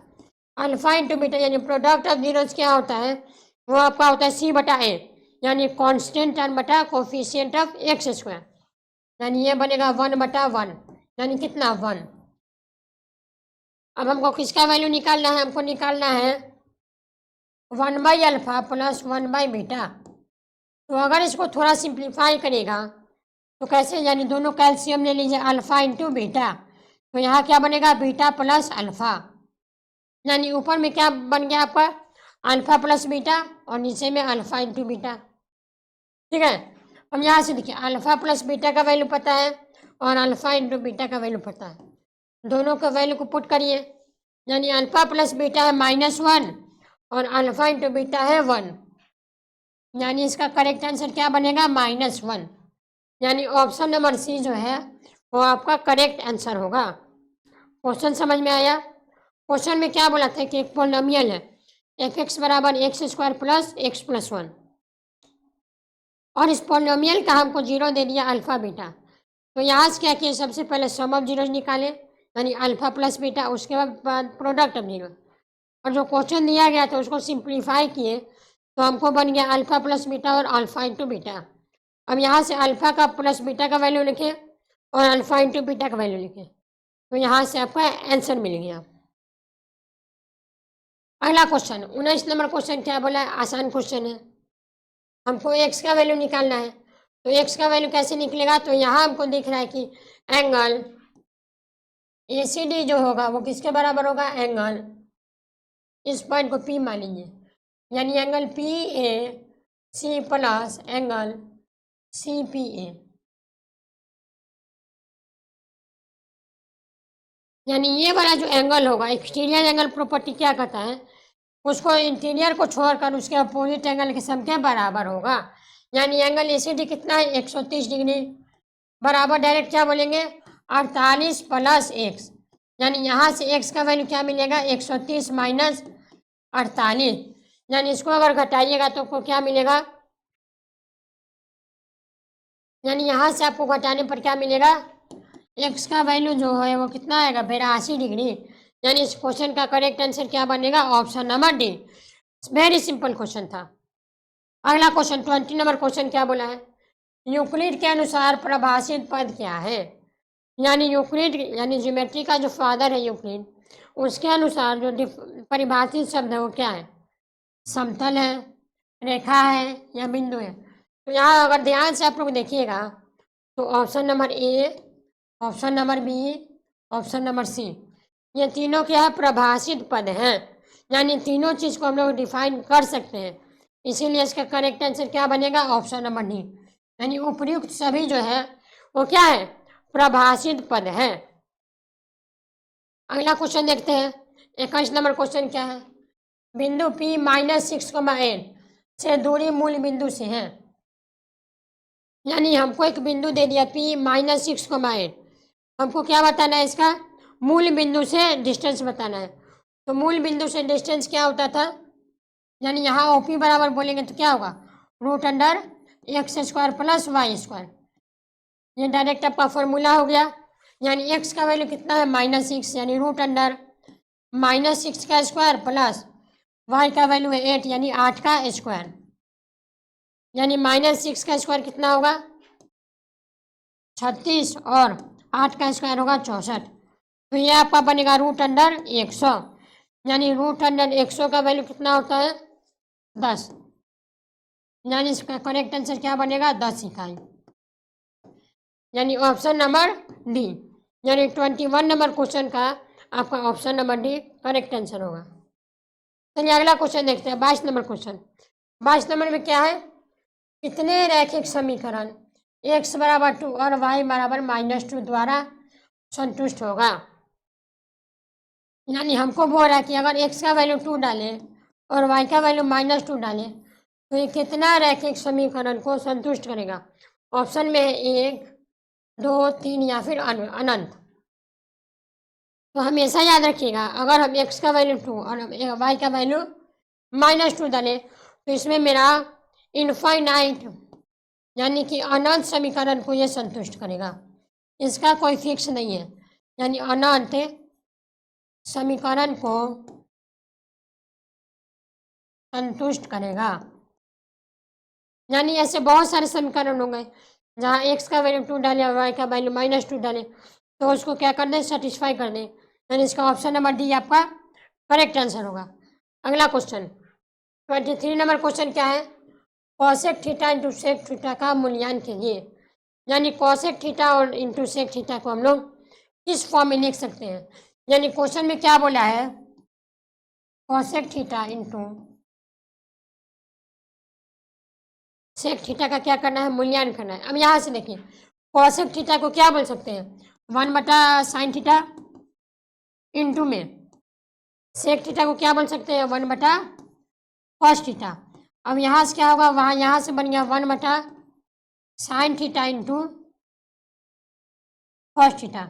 अल्फा × बीटा यानी प्रोडक्ट ऑफ जीरोस क्या होता है, वो आपका होता है c/a, यानी कांस्टेंट टर्म बटा कोफिशिएंट ऑफ x²। यानी ये बनेगा 1/1, यानी कितना, 1। अब हमको किसका वैल्यू निकालना है, हमको निकालना है 1/α + 1/β। तो अगर इसको थोड़ा सिंप्लीफाई करेगा तो कैसे, यानी दोनों कैल्शियम ले लीजिए, अल्फा × बीटा। तो यहाँ क्या बनेगा, बीटा + अल्फा। यानी ऊपर में क्या बन गया आपका, अल्फा + बीटा, और नीचे में अल्फा × बीटा। ठीक है, हम यहाँ से देखिए अल्फा + बीटा का वैल्यू पता है और अल्फा × बीटा का वैल्यू पता है। दोनों का वैल्यू को पुट करिए, यानी अल्फा प्लस बीटा है -1 और अल्फा इंटू बीटा है 1, यानी इसका करेक्ट आंसर क्या बनेगा -1। यानी ऑप्शन नंबर सी जो है वो आपका करेक्ट आंसर होगा। क्वेश्चन समझ में आया? क्वेश्चन में क्या बोला था कि एक पोलिनोमियल है f(x) बराबर x² प्लस x प्लस 1, और इस पोलिनोमियल का हमको जीरो दे दिया अल्फा बीटा। तो यहाँ से क्या किए, सबसे पहले सम ऑफ जीरो निकाले, यानी अल्फा प्लस बीटा, उसके बाद प्रोडक्ट ऑफ जीरो, और जो क्वेश्चन दिया गया था उसको सिंप्लीफाई किए तो हमको बन गया अल्फा प्लस बीटा और अल्फा इंटू बीटा। अब यहाँ से अल्फा का प्लस बीटा का वैल्यू लिखें और अल्फा इंटू बीटा का वैल्यू लिखें, तो यहाँ से आपका आंसर मिल गया। अगला क्वेश्चन 19 नंबर क्वेश्चन क्या बोला है, आसान क्वेश्चन है। हमको x का वैल्यू निकालना है, तो x का वैल्यू कैसे निकलेगा, तो यहाँ हमको दिख रहा है कि एंगल ACD जो होगा वो किसके बराबर होगा, एंगल, इस पॉइंट को P मान लीजिए, यानी angle PAC plus angle CPA, यानी ये वाला जो एंगल होगा, एक्सटीरियर एंगल प्रॉपर्टी क्या कहता है, उसको इंटीरियर को छोड़कर उसके अपोजिट एंगल के सम के बराबर होगा। यानी एंगल ACD कितना है 130 डिग्री, बराबर डायरेक्ट क्या बोलेंगे 48 प्लस x, यानी यहाँ से x का वैल्यू क्या मिलेगा 130 माइनस 48, यानी इसको अगर घटाइएगा तो आपको क्या मिलेगा, यानी यहाँ से आपको घटाने पर क्या मिलेगा, x का वैल्यू जो है वो कितना आएगा 82 डिग्री। यानी इस क्वेश्चन का करेक्ट आंसर क्या बनेगा, option number D. Very simple question था। अगला क्वेश्चन 20 नंबर क्वेश्चन क्या बोला है, यूक्लिड के अनुसार परिभाषित पद क्या है। यानी यूक्लिड यानी ज्योमेट्री का जो फादर है यूक्लिड, उसके अनुसार जो परिभाषित शब्द है वो क्या है, समतल है, रेखा है या बिंदु है। तो यहाँ अगर ध्यान से आप लोग देखिएगा तो option number A, option number B, option number C, ये तीनों क्या है प्रभाषित पद हैं, यानी तीनों चीज़ को हम लोग डिफाइन कर सकते हैं, इसीलिए इसका करेक्ट आंसर क्या बनेगा, ऑप्शन नंबर डी। यानी उपयुक्त सभी जो है वो क्या है, प्रभाषित पद है। अगला क्वेश्चन देखते हैं 21 नंबर क्वेश्चन क्या है, बिंदु P -6,8 से दूरी मूल बिंदु से है। यानी हमको एक बिंदु दे दिया P -6,8, हमको क्या बताना है, इसका मूल बिंदु से डिस्टेंस बताना है। तो मूल बिंदु से डिस्टेंस क्या होता था, यानी यहाँ OP बराबर बोलेंगे तो क्या होगा, √x² प्लस y², ये डायरेक्ट आपका फॉर्मूला हो गया। यानी x का वैल्यू कितना है -6, यानी √−6 का स्क्वायर प्लस y का वैल्यू है 8, यानी 8 का स्क्वायर, यानी -6 का स्क्वायर कितना होगा 36 और 8 का स्क्वायर होगा 64, तो ये आपका बनेगा √100, यानी √100 का वैल्यू कितना होता है 10, यानी इसका करेक्ट आंसर क्या बनेगा 10 इकाई, यानी ऑप्शन नंबर डी। यानी 21 नंबर क्वेश्चन का आपका option number D correct answer होगा। चलिए अगला क्वेश्चन देखते हैं 22 नंबर क्वेश्चन। 22 नंबर में क्या है, कितने रैखिक समीकरण x बराबर 2 और y बराबर -2 द्वारा संतुष्ट होगा। यानी हमको बोल रहा है कि अगर x का वैल्यू 2 डालें और y का वैल्यू -2 डालें तो ये कितना रैखिक समीकरण को संतुष्ट करेगा। ऑप्शन में है 1, 2, 3 या फिर अनंत। तो हमेशा याद रखिएगा अगर हम x का वैल्यू 2 और y का वैल्यू -2 डालें तो इसमें मेरा इनफाइनाइट यानी कि अनंत समीकरण को ये संतुष्ट करेगा, इसका कोई फिक्स नहीं है, यानी अनंत समीकरण को संतुष्ट करेगा। यानी ऐसे बहुत सारे समीकरण होंगे जहाँ x का वैल्यू 2 डालें और y का वैल्यू -2 डालें तो उसको क्या कर दें, सेटिस्फाई कर दें, यानी इसका ऑप्शन नंबर डी आपका करेक्ट आंसर होगा। अगला क्वेश्चन 23 नंबर क्वेश्चन क्या है, cosec theta into sec theta का मूल्यांकन कीजिए। यानी कॉसेक थीटा और इंटू सेक थीटा को हम लोग किस फॉर्म में लिख सकते हैं। यानी क्वेश्चन में क्या बोला है, cosec theta into sec theta का क्या करना है, मूल्यांकन करना है। अब यहाँ से देखिए कॉसेक थीटा को क्या बोल सकते हैं, 1/sin थीटा इंटू में सेक थीटा को क्या बोल सकते हैं, 1/cos थीटा। अब यहाँ से क्या होगा, वहाँ यहाँ से बन गया 1/sin theta into cos theta.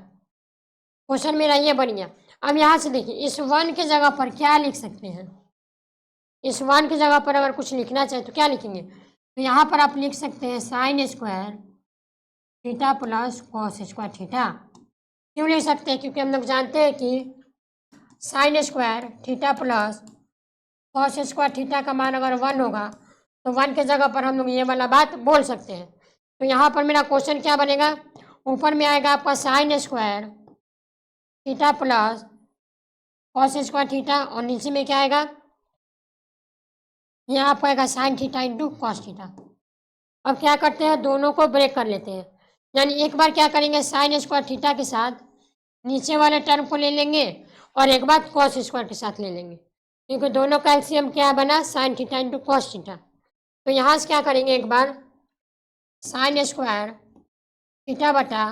Question मेरा ये बन गया। अब यहाँ से देखिए, इस 1 के जगह पर क्या लिख सकते हैं, इस 1 की जगह पर अगर कुछ लिखना चाहे तो क्या लिखेंगे, तो यहाँ पर आप लिख सकते हैं sine square theta plus cos square theta. क्यों लिख सकते हैं, क्योंकि हम लोग जानते हैं कि sine square theta plus cos square theta का मान अगर 1 होगा तो 1 के जगह पर हम लोग ये वाला बात बोल सकते हैं। तो यहाँ पर मेरा क्वेश्चन क्या बनेगा, ऊपर में आएगा आपका sine square theta plus cos square theta, और नीचे में क्या आएगा, यहाँ आपको आएगा sine theta into cos theta. अब क्या करते हैं, दोनों को ब्रेक कर लेते हैं। यानी एक बार क्या करेंगे, साइन स्क्वायर थीटा के साथ नीचे वाले टर्म को ले लेंगे और एक बार कॉस स्क्वायर के साथ ले लेंगे, क्योंकि दोनों का एलसीएम क्या बना, sine theta into cos theta. तो यहाँ से क्या करेंगे, एक बार साइन स्क्वायर थीटा बटा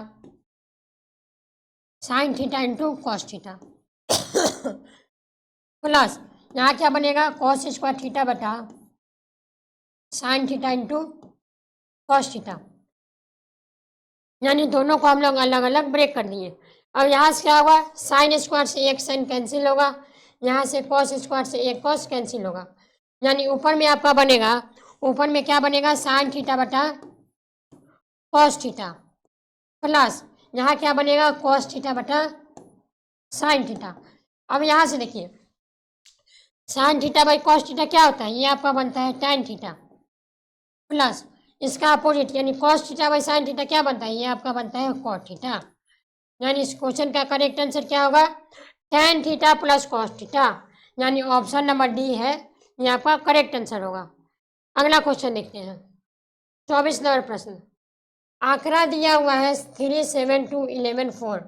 sine theta into cos theta plus यहाँ क्या बनेगा, कॉस स्क्वायर थीटा बटा sine theta into cos theta. यानी दोनों को हम लोग अलग अलग ब्रेक कर दिए। अब यहाँ से क्या होगा, साइन स्क्वायर से एक साइन कैंसिल होगा, यहाँ से कॉस स्क्वायर से एक कॉस कैंसिल होगा। यानी ऊपर में आपका बनेगा, ऊपर में क्या बनेगा, साइन थीटा बटा कॉस थीटा प्लस यहाँ क्या बनेगा, कॉस थीटा बटा साइन थीटा। अब यहाँ से देखिए, sine theta by cos theta क्या होता है, ये आपका बनता है tan थीटा प्लस इसका अपोजिट यानी cos theta by sine theta क्या बनता है, ये आपका बनता है cot थीटा। यानी इस क्वेश्चन का करेक्ट आंसर क्या होगा, tan theta plus cos theta. यानी ऑप्शन नंबर डी है, ये आपका करेक्ट आंसर होगा। अगला क्वेश्चन देखते हैं, 24 नंबर प्रश्न। आंकड़ा दिया हुआ है 3, 7, 2, 11, 4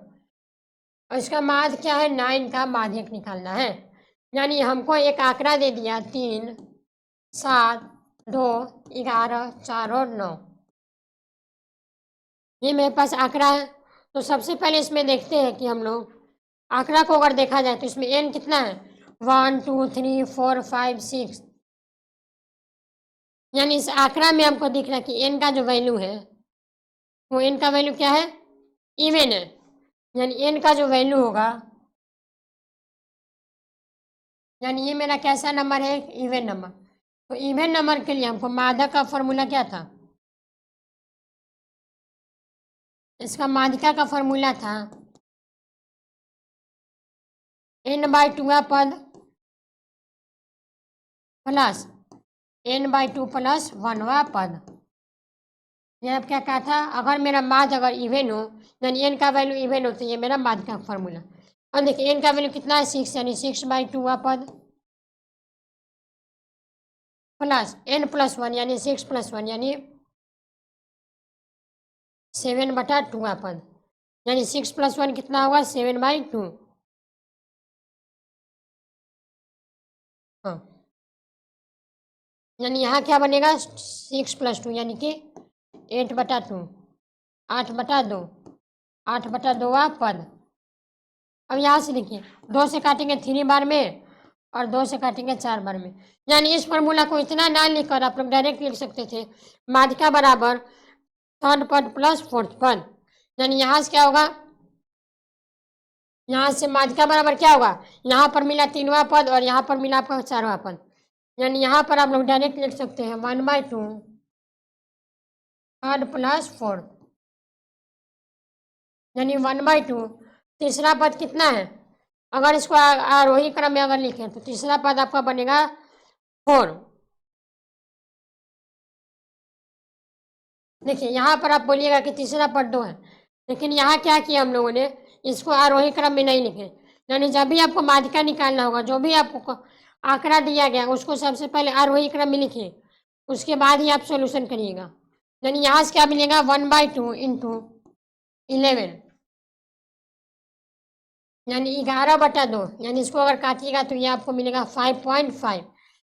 और इसका माध्य क्या है, 9 का माध्यक निकालना है। यानी हमको एक आंकड़ा दे दिया 3, 7, 2, 11, 4 और 9। ये मेरे पास आंकड़ा है। तो सबसे पहले इसमें देखते हैं कि हम लोग आंकड़ा को अगर देखा जाए तो इसमें n कितना है, 1, 2, 3, 4, 5, 6। यानी इस आंकड़ा में हमको दिख रहा है कि n का जो वैल्यू है वो n का वैल्यू क्या है, इवन है। यानी n का जो वैल्यू होगा, यानी ये मेरा कैसा नंबर है, इवन नंबर। तो इवन नंबर के लिए हमको माध्यक का फॉर्मूला क्या था, इसका माध्यिका का फॉर्मूला था n/2 पद प्लस n/2 प्लस 1वां पद। ये अब क्या कहा था, अगर मेरा माध्य अगर इवन हो, यानी n का वैल्यू इवन हो, तो ये मेरा माध्य का फॉर्मूला। अब देखिए n का वैल्यू कितना है, 6, यानी 6/2 पद प्लस n+1 यानी 6+1 यानी 7/2 पद। यानी 6+1 कितना होगा, 7/2। हाँ, यानी यहाँ क्या बनेगा, 6+2 यानी कि 8/2, 8/2, 8/2 पद। अब यहाँ से देखिए, 2 से काटेंगे 3 बार में और 2 से काटेंगे 4 बार में। यानी इस फॉर्मूला को इतना ना लिखकर आप लोग डायरेक्ट लिख सकते थे, माध्यिका बराबर थर्ड पद प्लस फोर्थ पद। यानी यहाँ से क्या होगा, यहाँ से माध्यिका बराबर क्या होगा, यहाँ पर मिला 3वां पद और यहाँ पर मिला आपका 4वां पद। यानी यहाँ पर आप लोग डायरेक्ट लिख सकते हैं 1/2 थर्ड प्लस फोर्थ, यानी 1/2। तीसरा पद कितना है, अगर इसको आरोही क्रम में अगर लिखें तो तीसरा पद आपका बनेगा 4। देखिए यहाँ पर आप बोलिएगा कि तीसरा पद 2 है, लेकिन यहाँ क्या किया हम लोगों ने, इसको आरोही क्रम में नहीं लिखे। यानी जब भी आपको माध्यिका निकालना होगा, जो भी आपको आंकड़ा दिया गया उसको सबसे पहले आरोही क्रम में लिखिए, उसके बाद ही आप सॉल्यूशन करिएगा। यानी यहाँ से क्या मिलेगा, 1/2 इंटू 11 यानी 11/2। यानी इसको अगर काटिएगा तो ये आपको मिलेगा 5.5।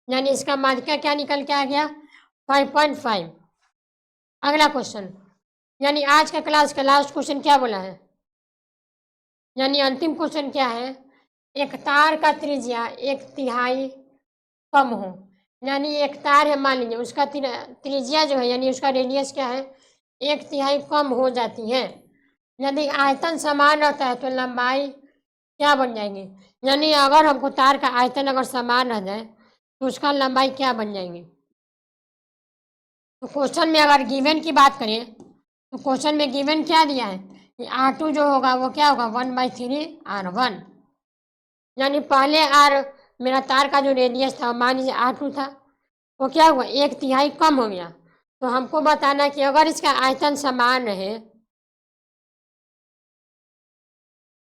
यानी इसका माध्यिका क्या निकल के आ गया, 5.5। अगला क्वेश्चन, यानी आज का क्लास का लास्ट क्वेश्चन क्या बोला है, यानी अंतिम क्वेश्चन क्या है एक तार का त्रिज्या 1/3 कम हो, यानी एक तार है, मान लीजिए उसका त्रिज्या जो है यानी उसका रेडियस क्या है, 1/3 कम हो जाती है। यदि आयतन समान रहता है तो लंबाई क्या बन जाएगी, यानी अगर हमको तार का आयतन अगर समान रह जाए तो उसका लंबाई क्या बन जाएगी। तो क्वेश्चन में अगर गिवन की बात करें तो क्वेश्चन में गिवन क्या दिया है कि R2 जो होगा वो क्या होगा 1/3 R1, यानी पहले आर मेरा तार का जो रेडियस था मान लीजिए R2 था, वो क्या हुआ 1/3 कम हो गया। तो हमको बताना कि अगर इसका आयतन समान रहे,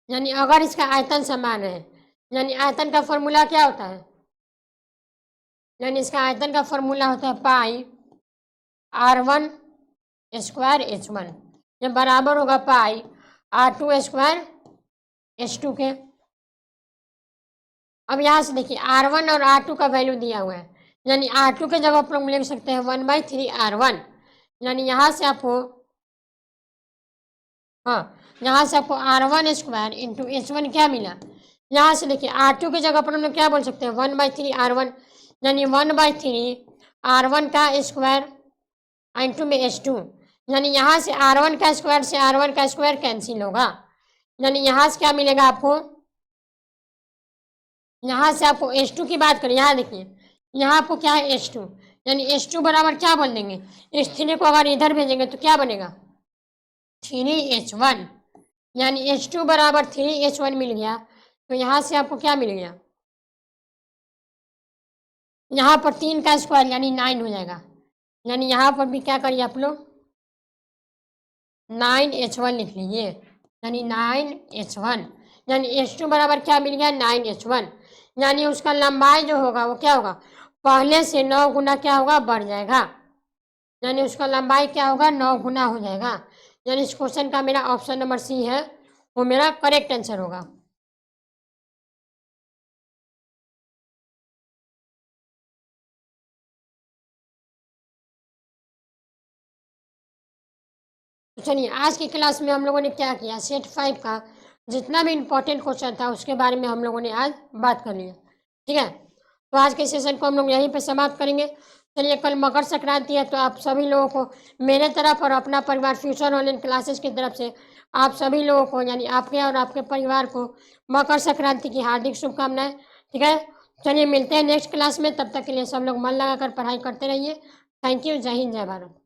यानी अगर इसका आयतन समान रहे, यानी आयतन का फॉर्मूला क्या होता है, यानी इसका आयतन का फॉर्मूला होता है πr1² H1, ये बराबर होगा πr2² H2 के। अब यहाँ से देखिए R1 और R2 का वैल्यू दिया हुआ है, यानी R2 के जगह पर हम लिख सकते हैं 1/3 R1, यानी यहाँ से आपको यहाँ से आपको R1² इंटू H1 क्या मिला। यहाँ से देखिए R2 की जगह पर हम लोग क्या बोल सकते हैं 1/3 R1, यानी 1/3 R1 का स्क्वायर इंटू में H2, यानी यहाँ से R1 का स्क्वायर से R1 का स्क्वायर कैंसिल होगा, यानी यहाँ से क्या मिलेगा आपको, यहाँ से आपको H2 की बात करें, यहाँ देखिए यहाँ आपको क्या है H2, यानी H2 बराबर क्या बोल देंगे, H3 को अगर इधर भेजेंगे तो क्या बनेगा 3H1, यानी H2 बराबर 3H1 मिल गया। तो यहाँ से आपको क्या मिल गया, यहाँ पर 3 का स्क्वायर यानी 9 हो जाएगा, यानी यहाँ पर भी क्या करिए आप लोग 9H1 लिख लीजिए, यानी 9H1, यानी H2 बराबर क्या मिल गया 9H1, यानी उसका लंबाई जो होगा वो क्या होगा पहले से 9 गुना क्या होगा बढ़ जाएगा, यानी उसका लंबाई क्या होगा 9 गुना हो जाएगा, यानी इस क्वेश्चन का मेरा ऑप्शन नंबर सी है वो मेरा करेक्ट आंसर होगा। तो चलिए आज की क्लास में हम लोगों ने क्या किया, सेट 5 का जितना भी इम्पोर्टेंट क्वेश्चन था उसके बारे में हम लोगों ने आज बात कर लिया। ठीक है, तो आज के सेशन को हम लोग यहीं पे समाप्त करेंगे। चलिए कल मकर संक्रांति है, तो आप सभी लोगों को मेरे तरफ और अपना परिवार फ्यूचर ऑनलाइन क्लासेस की तरफ से आप सभी लोगों को यानी आपके और आपके परिवार को मकर संक्रांति की हार्दिक शुभकामनाएं। ठीक है, चलिए मिलते हैं नेक्स्ट क्लास में, तब तक के लिए सब लोग मन लगाकर पढ़ाई करते रहिए। थैंक यू, जय हिंद, जय भारत।